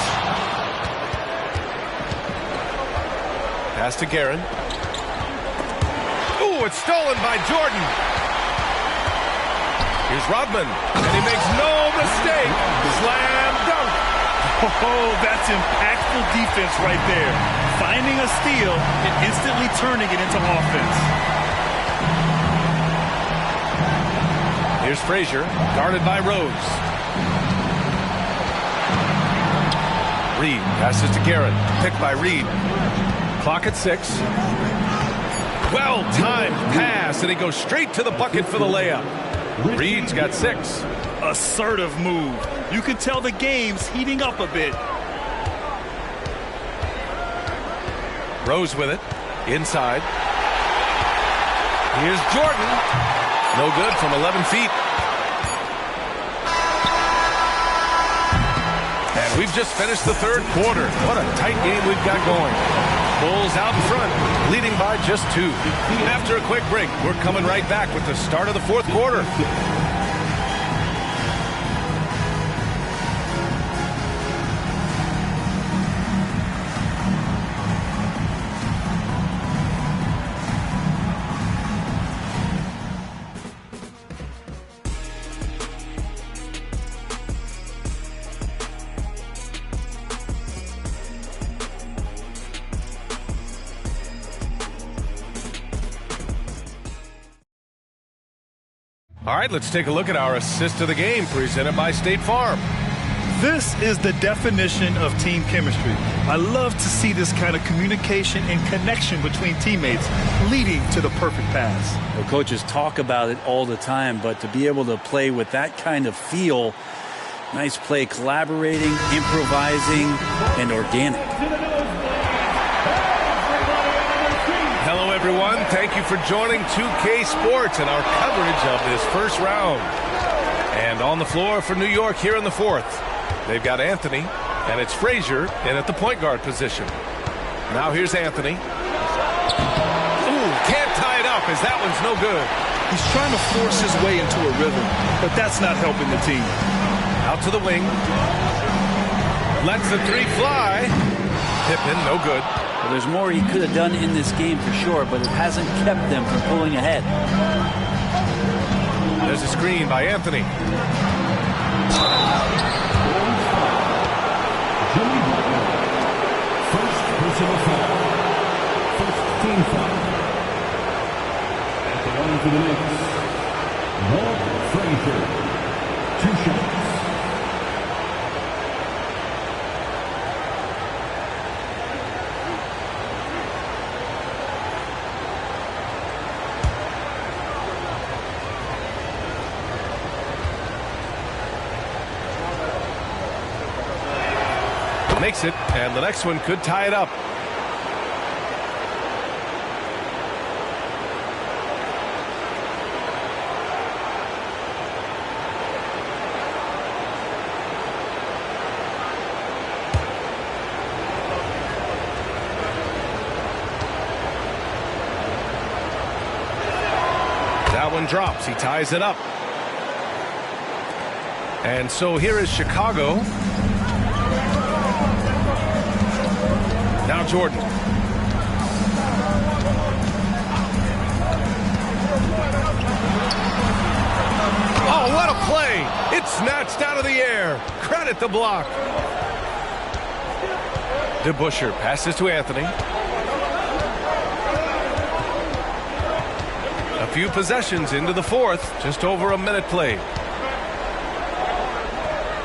Pass to Guerin. Ooh, it's stolen by Jordan. Here's Rodman, and he makes no mistake. Slam dunk. Oh, that's impactful defense right there. Finding a steal and instantly turning it into offense. Here's Frazier, guarded by Rose. Reed passes to Guerin, picked by Reed. Clock at 6. Well-timed pass, and he goes straight to the bucket for the layup. Reed's got 6. Assertive move. You can tell the game's heating up a bit. Rose with it. Inside. Here's Jordan. No good from 11 feet. And we've just finished the third quarter. What a tight game we've got going. Bulls out in front, leading by just 2. After a quick break, we're coming right back with the start of the fourth quarter. All right, let's take a look at our assist of the game presented by State Farm. This is the definition of team chemistry. I love to see this kind of communication and connection between teammates leading to the perfect pass. Well, coaches talk about it all the time, but to be able to play with that kind of feel, nice play, collaborating, improvising, and organic. Hello, everyone. Thank you for joining 2K Sports and our coverage of this first round. And on the floor for New York here in the fourth, they've got Anthony, and it's Frazier in at the point guard position. Now here's Anthony. Ooh, can't tie it up as that one's no good. He's trying to force his way into a rhythm, but that's not helping the team. Out to the wing. Lets the 3 fly. Pippen, no good. Well, there's more he could have done in this game for sure, but it hasn't kept them from pulling ahead. There's a screen by Anthony. First personal foul. First team foul. At the line for the Knicks, Walt Frazier. 2 shots. Makes it, and the next one could tie it up. That one drops. He ties it up. And so here is Chicago. Now Jordan. Oh, what a play. It's snatched out of the air. Credit the block. DeBusschere passes to Anthony. A few possessions into the fourth. Just over a minute played.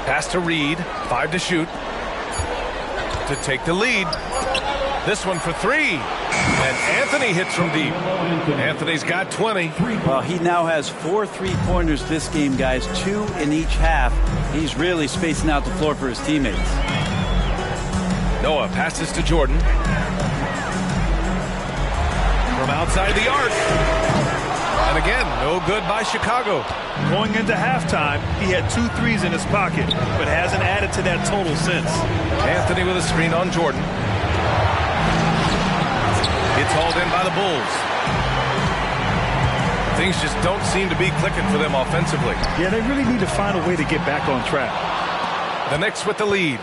Pass to Reed. 5 to shoot. To take the lead. This one for 3. And Anthony hits from deep. Anthony's got 20. Well, he now has 4 3-pointers this game, guys. 2 in each half. He's really spacing out the floor for his teammates. Noah passes to Jordan. From outside the arc. And again, no good by Chicago. Going into halftime, he had 2 threes in his pocket, but hasn't added to that total since. Anthony with a screen on Jordan. It's hauled in by the Bulls. Things just don't seem to be clicking for them offensively. Yeah, they really need to find a way to get back on track. The Knicks with the lead.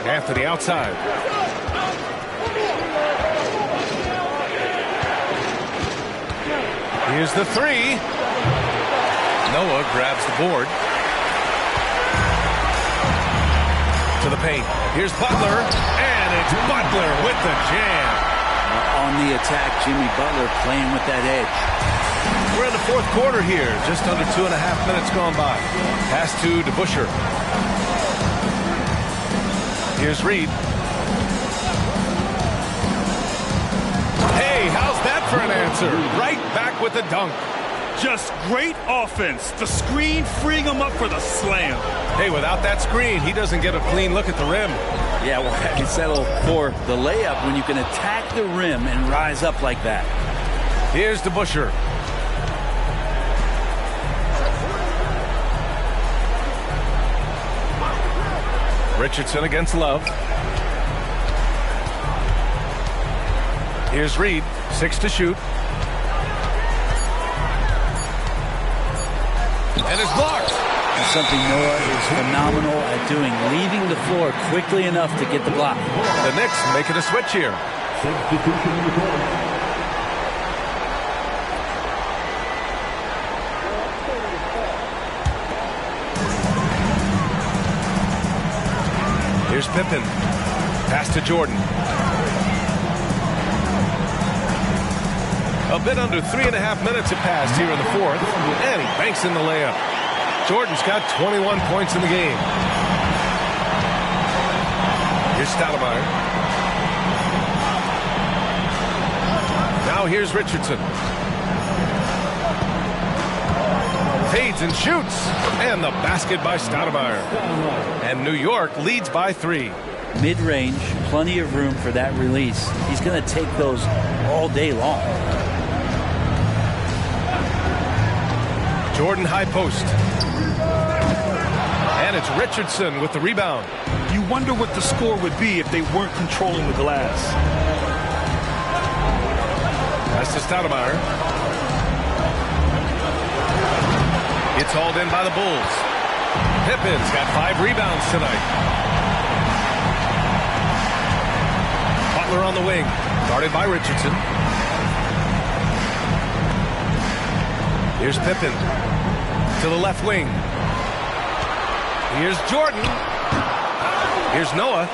Anthony outside. Here's the three. Noah grabs the board. To the paint. Here's Butler. And it's Butler with the jam. On the attack, Jimmy Butler playing with that edge. We're in the fourth quarter here. Just under 2.5 minutes gone by. Pass to DeBusschere. Here's Reed. Hey, how's that for an answer? Right back with the dunk. Just great offense. The screen freeing him up for the slam. Hey, without that screen, he doesn't get a clean look at the rim. Yeah, well, I can settle for the layup when you can attack the rim and rise up like that. Here's DeBusschere. Richardson against Love. Here's Reed. 6 to shoot. And it's blocked. That's something Noah is phenomenal at doing, leaving the floor quickly enough to get the block. The Knicks making a switch here. Substitution report. Here's Pippen. Pass to Jordan. A bit under 3.5 minutes have passed here in the fourth. And he banks in the layup. Jordan's got 21 points in the game. Here's Stoudemire. Now here's Richardson. Fades and shoots. And the basket by Stoudemire. And New York leads by 3. Mid-range, plenty of room for that release. He's going to take those all day long. Jordan high post. And it's Richardson with the rebound. You wonder what the score would be if they weren't controlling the glass. That's to Stoudemire. It's hauled in by the Bulls. Pippen's got 5 rebounds tonight. Butler on the wing, guarded by Richardson. Here's Pippen to the left wing. Here's Jordan. Here's Noah.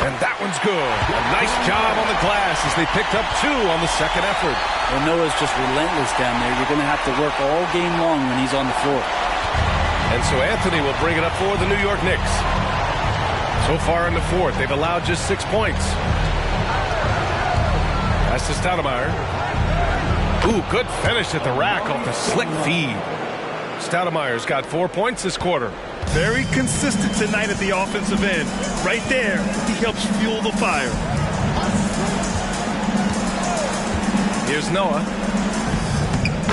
And that one's good. A nice job on the glass as they picked up 2 on the second effort. Well, Noah's just relentless down there. You're going to have to work all game long when he's on the floor. And so Anthony will bring it up for the New York Knicks. So far in the fourth, they've allowed just 6 points. That's to Stoudemire. Ooh, good finish at the rack off the slick feed. Stoudemire's got 4 points this quarter. Very consistent tonight at the offensive end. Right there, he helps fuel the fire. Here's Noah.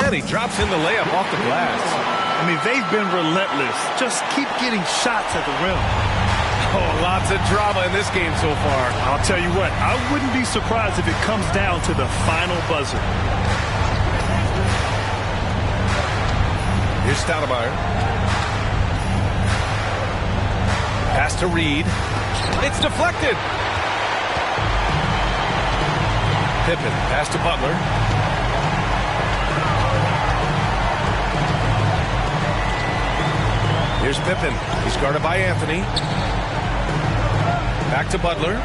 And he drops in the layup off the glass. I mean, they've been relentless. Just keep getting shots at the rim. Oh, lots of drama in this game so far. I'll tell you what, I wouldn't be surprised if it comes down to the final buzzer. Here's Stoudemire. Pass to Reed. It's deflected. Pippen, pass to Butler. Here's Pippen. He's guarded by Anthony. Back to Butler.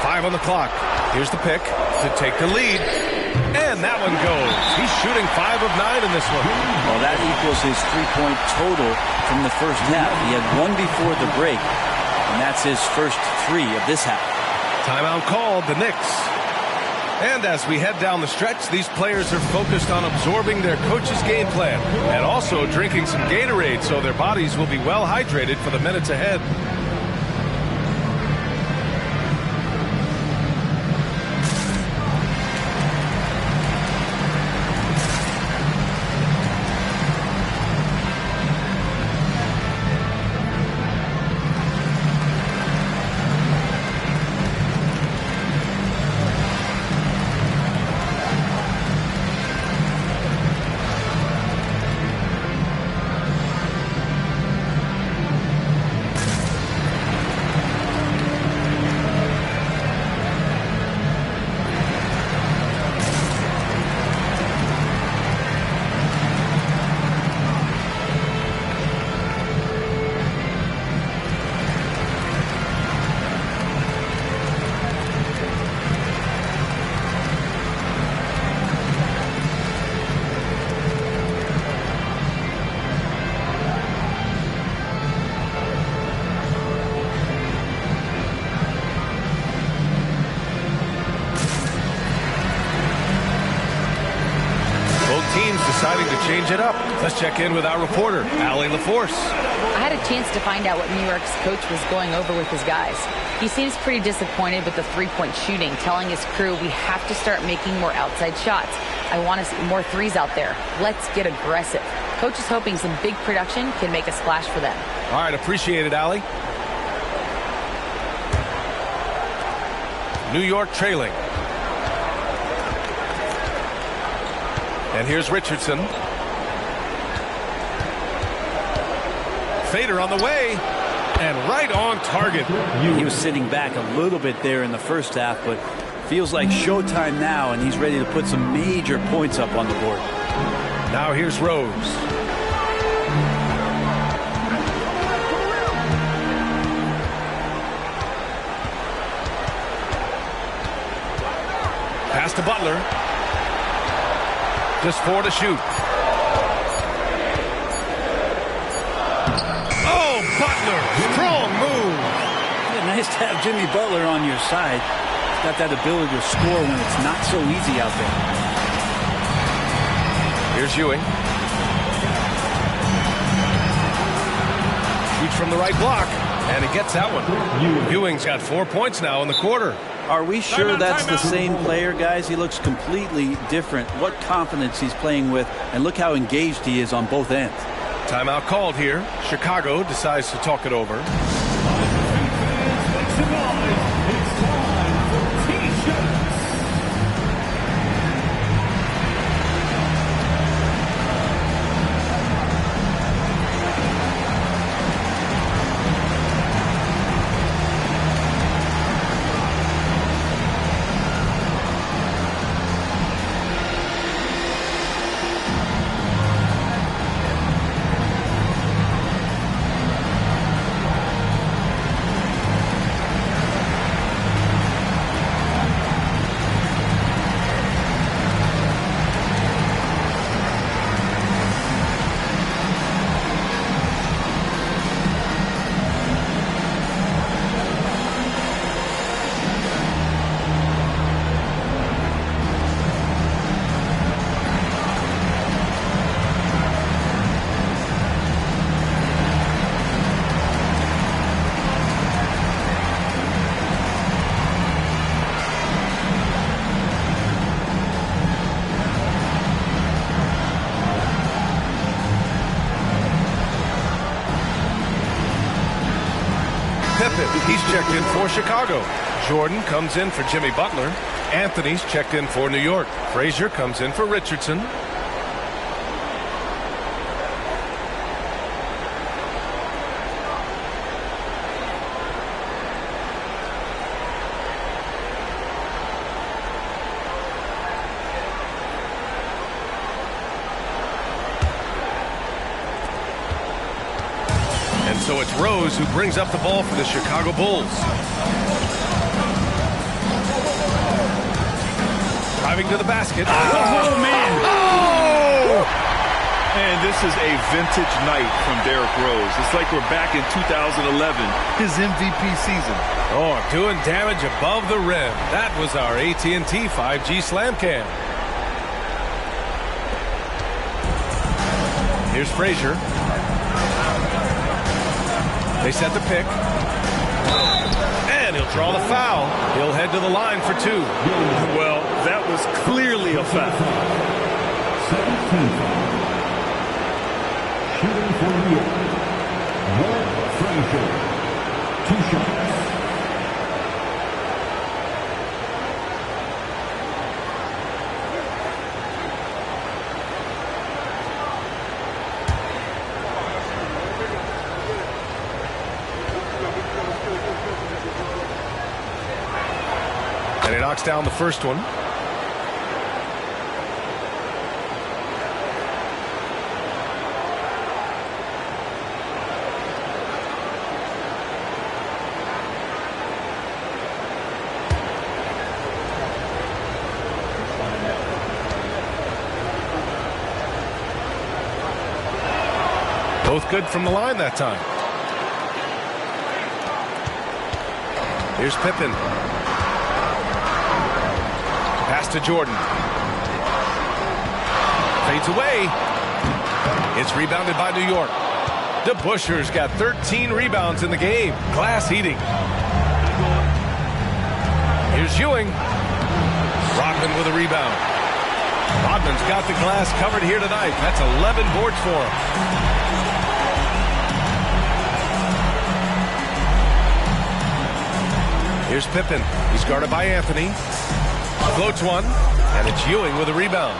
5 on the clock. Here's the pick to take the lead. And that one goes. He's shooting 5 of 9 in this one. Well, that equals his 3-point total from the first half. He had 1 before the break, and that's his first 3 of this half. Timeout called, the Knicks. And as we head down the stretch, these players are focused on absorbing their coach's game plan and also drinking some Gatorade so their bodies will be well hydrated for the minutes ahead. to change it up. Let's check in with our reporter, Allie LaForce. I had a chance to find out what New York's coach was going over with his guys. He seems pretty disappointed with the three-point shooting, telling his crew we have to start making more outside shots. I want to see more threes out there. Let's get aggressive. Coach is hoping some big production can make a splash for them. All right, appreciate it, Allie. New York trailing. And here's Richardson. Fader on the way. And right on target. He was sitting back a little bit there in the first half, but feels like showtime now, and he's ready to put some major points up on the board. Now here's Rose. Pass to Butler. Just 4 to shoot. Oh, Butler. Strong move. Yeah, nice to have Jimmy Butler on your side. He's got that ability to score when it's not so easy out there. Here's Ewing. Shoots from the right block. And he gets that one. Ewing's got 4 points now in the quarter. Are we sure that's the same player, guys? He looks completely different. What confidence he's playing with, and look how engaged he is on both ends. Timeout called here. Chicago decides to talk it over. He's checked in for Chicago. Jordan comes in for Jimmy Butler. Anthony's checked in for New York. Frazier comes in for Richardson. So it's Rose who brings up the ball for the Chicago Bulls. Driving to the basket. Oh, man. Oh! And this is a vintage night from Derrick Rose. It's like we're back in 2011, his MVP season. Oh, doing damage above the rim. That was our AT&T 5G Slam Cam. Here's Frazier. They set the pick. And he'll draw the foul. He'll head to the line for 2. Well, that was clearly a foul. 17 foul. Shooting for New York. Frazier. 2 shots. And he knocks down the first one. Both good from the line that time. Here's Pippen. Pass to Jordan. Fades away. It's rebounded by New York. DeBuscher's got 13 rebounds in the game. Glass eating. Here's Ewing. Rodman with a rebound. Rodman's got the glass covered here tonight. That's 11 boards for him. Here's Pippen. He's guarded by Anthony. Floats one, and it's Ewing with a rebound.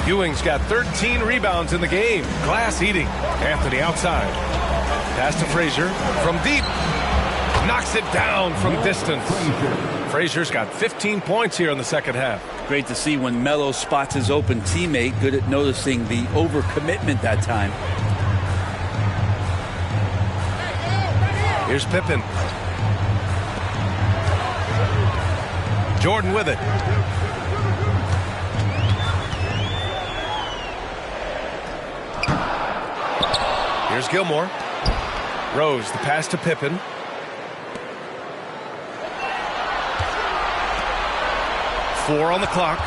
Ewing's got 13 rebounds in the game. Glass eating. Anthony outside. Pass to Frazier from deep. Knocks it down from distance. Frazier's got 15 points here in the second half. Great to see when Melo spots his open teammate. Good at noticing the overcommitment that time. Here's Pippen. Jordan with it. Here's Gilmore. Rose, the pass to Pippen. Four on the clock.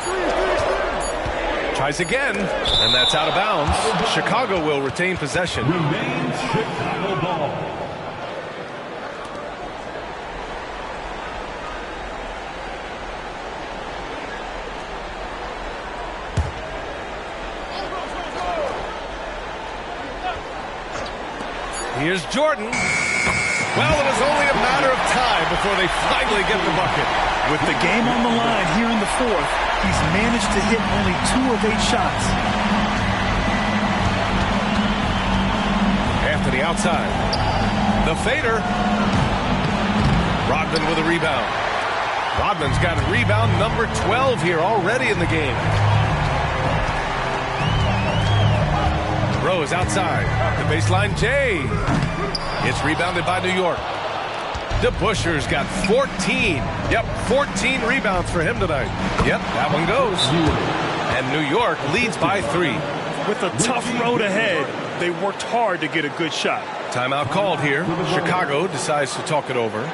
Tries again, and that's out of bounds. Chicago will retain possession. Remains Chicago ball. Here's Jordan. Well, it was only a matter of time before they finally get the bucket. With the game on the line here in the fourth, he's managed to hit only 2 of 8 shots. Anthony outside. The fader. Rodman with a rebound. Rodman's got rebound number 12 here already in the game. Rose outside. The baseline J. It's rebounded by New York. DeBuscher's got 14. Yep, 14 rebounds for him tonight. Yep, that one goes. And New York leads by 3. With a tough road ahead, they worked hard to get a good shot. Timeout called here. Chicago decides to talk it over.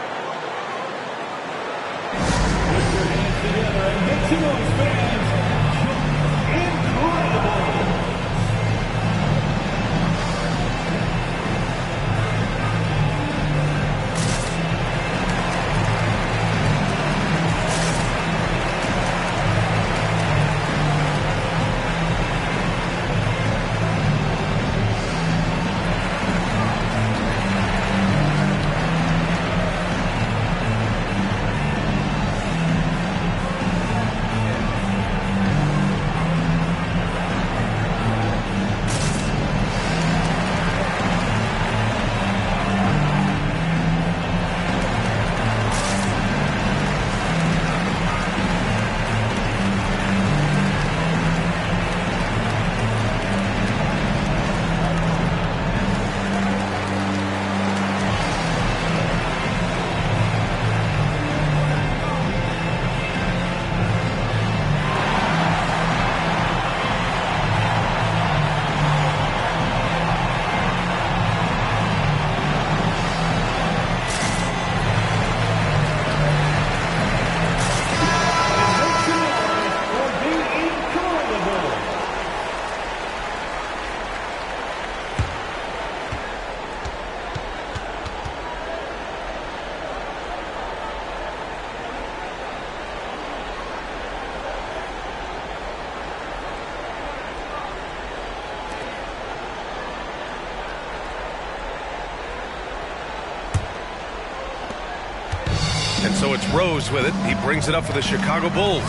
And so it's Rose with it. He brings it up for the Chicago Bulls.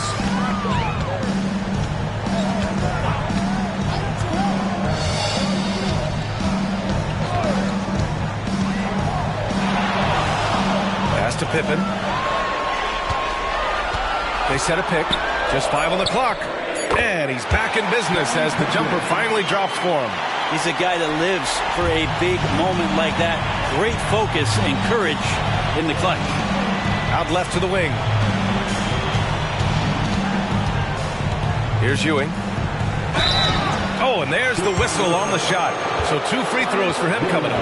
Pass to Pippen. They set a pick. Just 5 on the clock. And he's back in business as the jumper finally drops for him. He's a guy that lives for a big moment like that. Great focus and courage in the clutch. Out left to the wing. Here's Ewing. Oh, and there's the whistle on the shot. So 2 free throws for him coming up.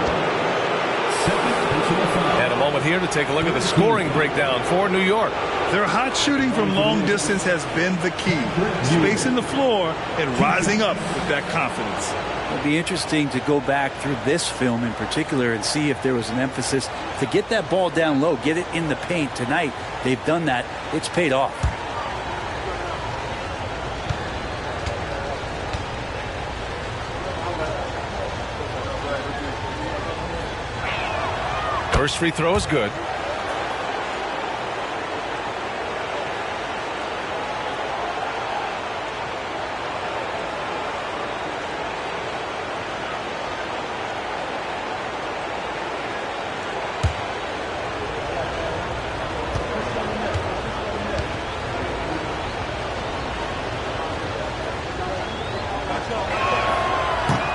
And a moment moment here to take a look at the scoring breakdown for New York. Their hot shooting from long distance has been the key. Spacing the floor and rising up with that confidence. It'll be interesting to go back through this film in particular and see if there was an emphasis to get that ball down low, get it in the paint. Tonight, they've done that. It's paid off. First free throw is good.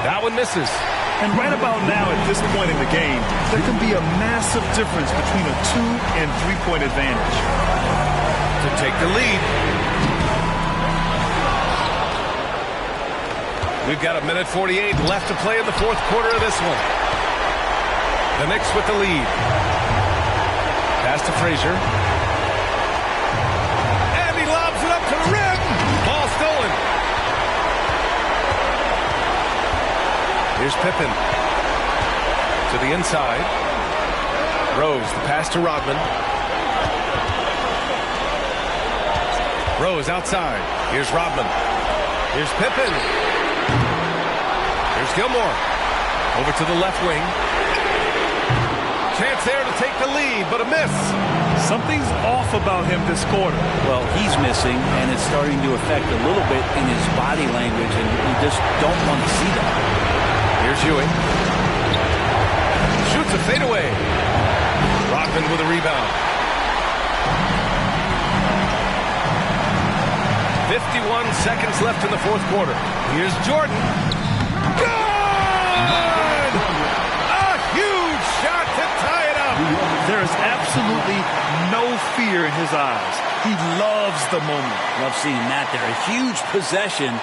That one misses. And right about now, at this point in the game, there can be a massive difference between a 2- and 3-point advantage. To take the lead. We've got 1:48 left to play in the fourth quarter of this one. The Knicks with the lead. Pass to Frazier. And he lobs it up to the rim. Ball stolen. Here's Pippen to the inside. Rose, the pass to Rodman. Rose outside. Here's Rodman. Here's Pippen. Here's Gilmore. Over to the left wing. Chance there to take the lead, but a miss. Something's off about him this quarter. Well, he's missing, and it's starting to affect a little bit in his body language, and you just don't want to see that. Here's Ewing. Shoots a fadeaway. Rodman with a rebound. 51 seconds left in the fourth quarter. Here's Jordan. Good! A huge shot to tie it up. There is absolutely no fear in his eyes. He loves the moment. Love seeing that there. A huge possession,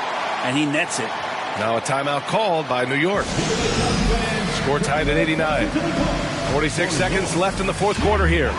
and he nets it. Now a timeout called by New York. Score tied at 89. 46 seconds left in the fourth quarter here.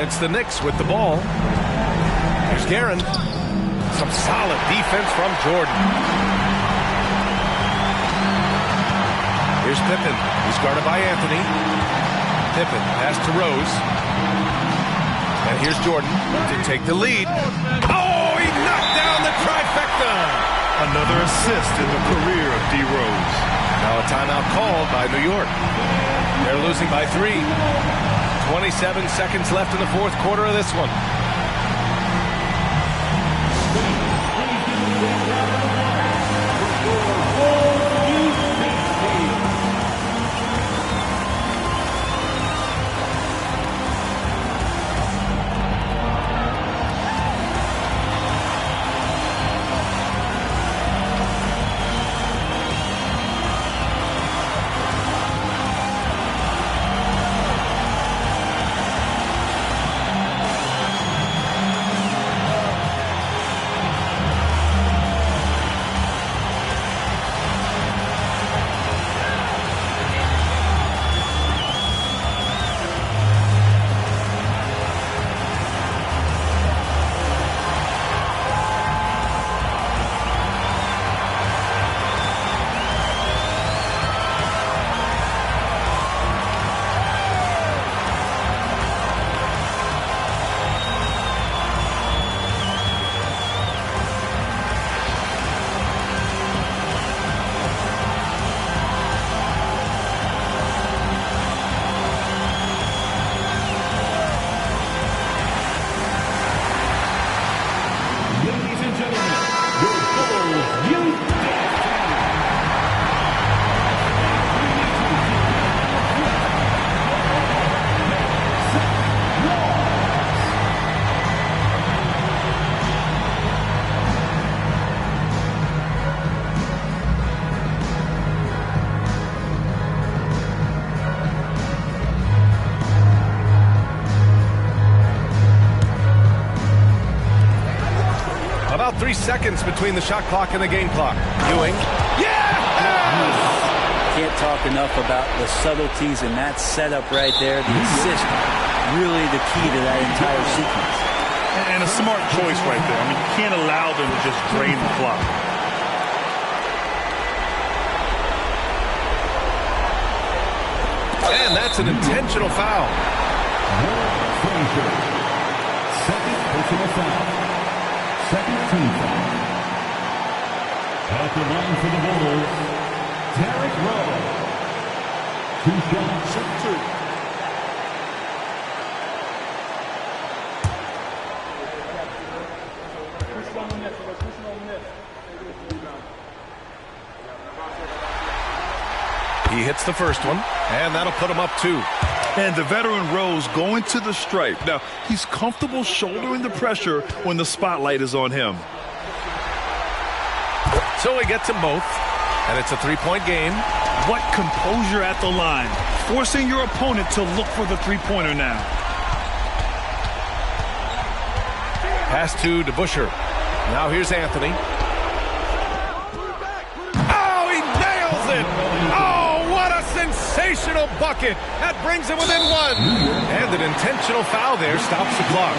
It's the Knicks with the ball. Here's Guerin. Some solid defense from Jordan. Here's Pippen. He's guarded by Anthony. Pippen pass to Rose. And here's Jordan to take the lead. Oh, he knocked down the trifecta. Another assist in the career of D. Rose. Now a timeout called by New York. They're losing by 3. 27 seconds left in the fourth quarter of this one. About 3 seconds between the shot clock and the game clock. Ewing. Yeah! Can't talk enough about the subtleties in that setup right there. The assist, really the key to that entire sequence. And a smart choice right there. I mean, you can't allow them to just drain the clock. And that's an intentional foul. Second personal foul. Second team foul. At the line for the Bulls, Derrick Rose. 2 shots. Shoot 2. He hits the first one, and that'll put him up 2. And the veteran Rose going to the stripe. Now, he's comfortable shouldering the pressure when the spotlight is on him. So he gets them both, and it's a 3-point game. What composure at the line, forcing your opponent to look for the three-pointer now. Pass to DeBusschere. Now here's Anthony. Oh, he nails it! Oh, what a sensational bucket! That brings him within 1. And an intentional foul there stops the clock.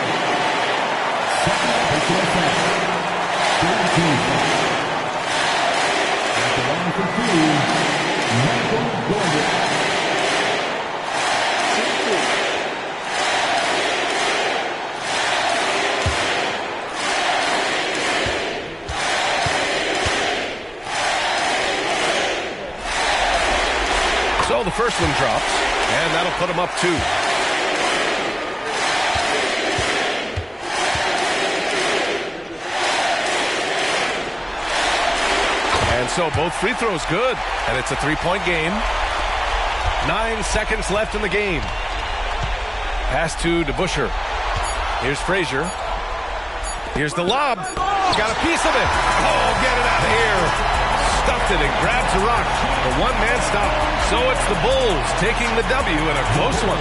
So the first one drops, and that'll put him up 2. And so both free throws good, and it's a 3-point game. 9 seconds left in the game. Pass to DeBusschere. Here's Frazier. Here's the lob. Got a piece of it. Oh, get it out of here. Stuffed it and grabs a rock. The one-man stop. So it's the Bulls taking the W in a close one.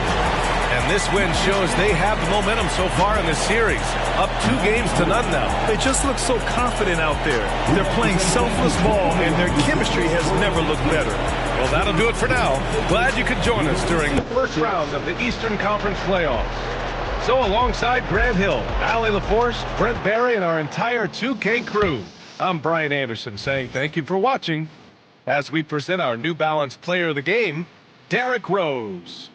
And this win shows they have the momentum so far in this series. Up 2 games to none now. They just look so confident out there. They're playing selfless ball, and their chemistry has never looked better. Well, that'll do it for now. Glad you could join us during the first round of the Eastern Conference playoffs. So alongside Grant Hill, Allie LaForce, Brent Barry, and our entire 2K crew, I'm Brian Anderson saying thank you for watching as we present our New Balance player of the game, Derrick Rose.